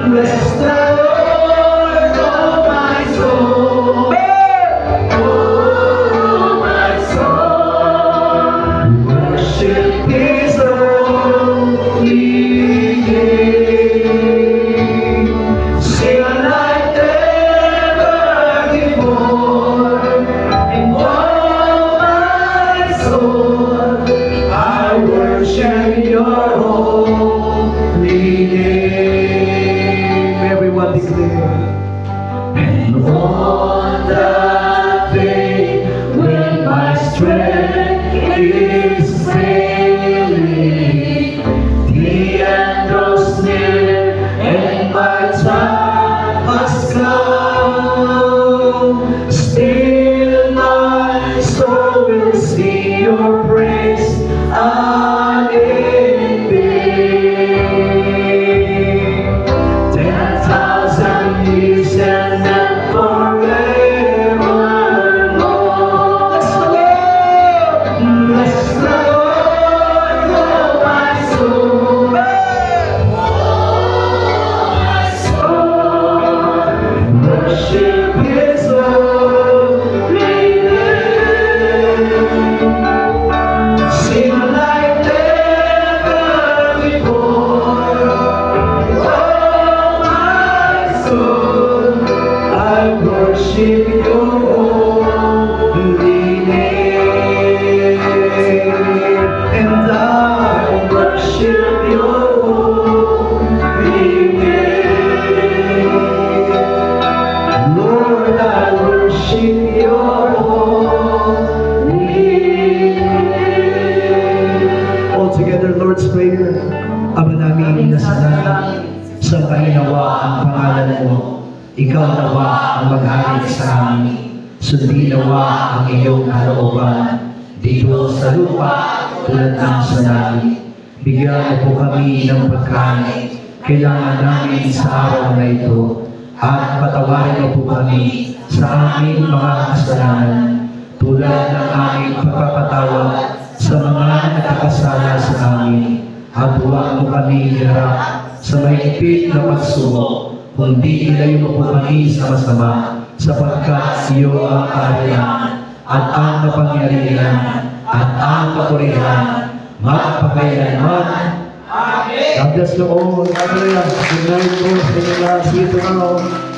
Bless the Lord, oh my soul, oh my soul, worship His holy name. Sing like never before, and all my soul, I worship Your holy name. Everyone declare. And on that day when my strength is failing, the end draws near and my time has come. Still my soul will sing Your praise unending. 10,000 years and then forevermore. Bless the Lord, oh my soul, worship His holy name. Sing like never before. Oh my soul, I worship Your holy name, and I worship Your holy name. Lord, I worship Your holy name. All together, Lord's Prayer. Ama namin na sa langit, ang pangalan mo. Ikaw nawa ang maghari sa amin. Sundin nawa ang iyong kalooban dito sa lupa tulad ng sa langit. Bigyan mo po kami ng pagkain kailangan namin sa araw na ito at patawarin mo po kami sa aming mga kasalanan tulad ng aming pagpapatawad sa mga nakakasala sa amin. At huwag mo kami hirap sa mahigpit na pagsubok, kundi ilayo mo po kami sa masama, sapagkat iyo ang kaharian at ang kapangyarihan at ang kapurihan magpakailanman. Amen. God bless you all. Hallelujah. Good night po sa inyo lahat. See you tomorrow.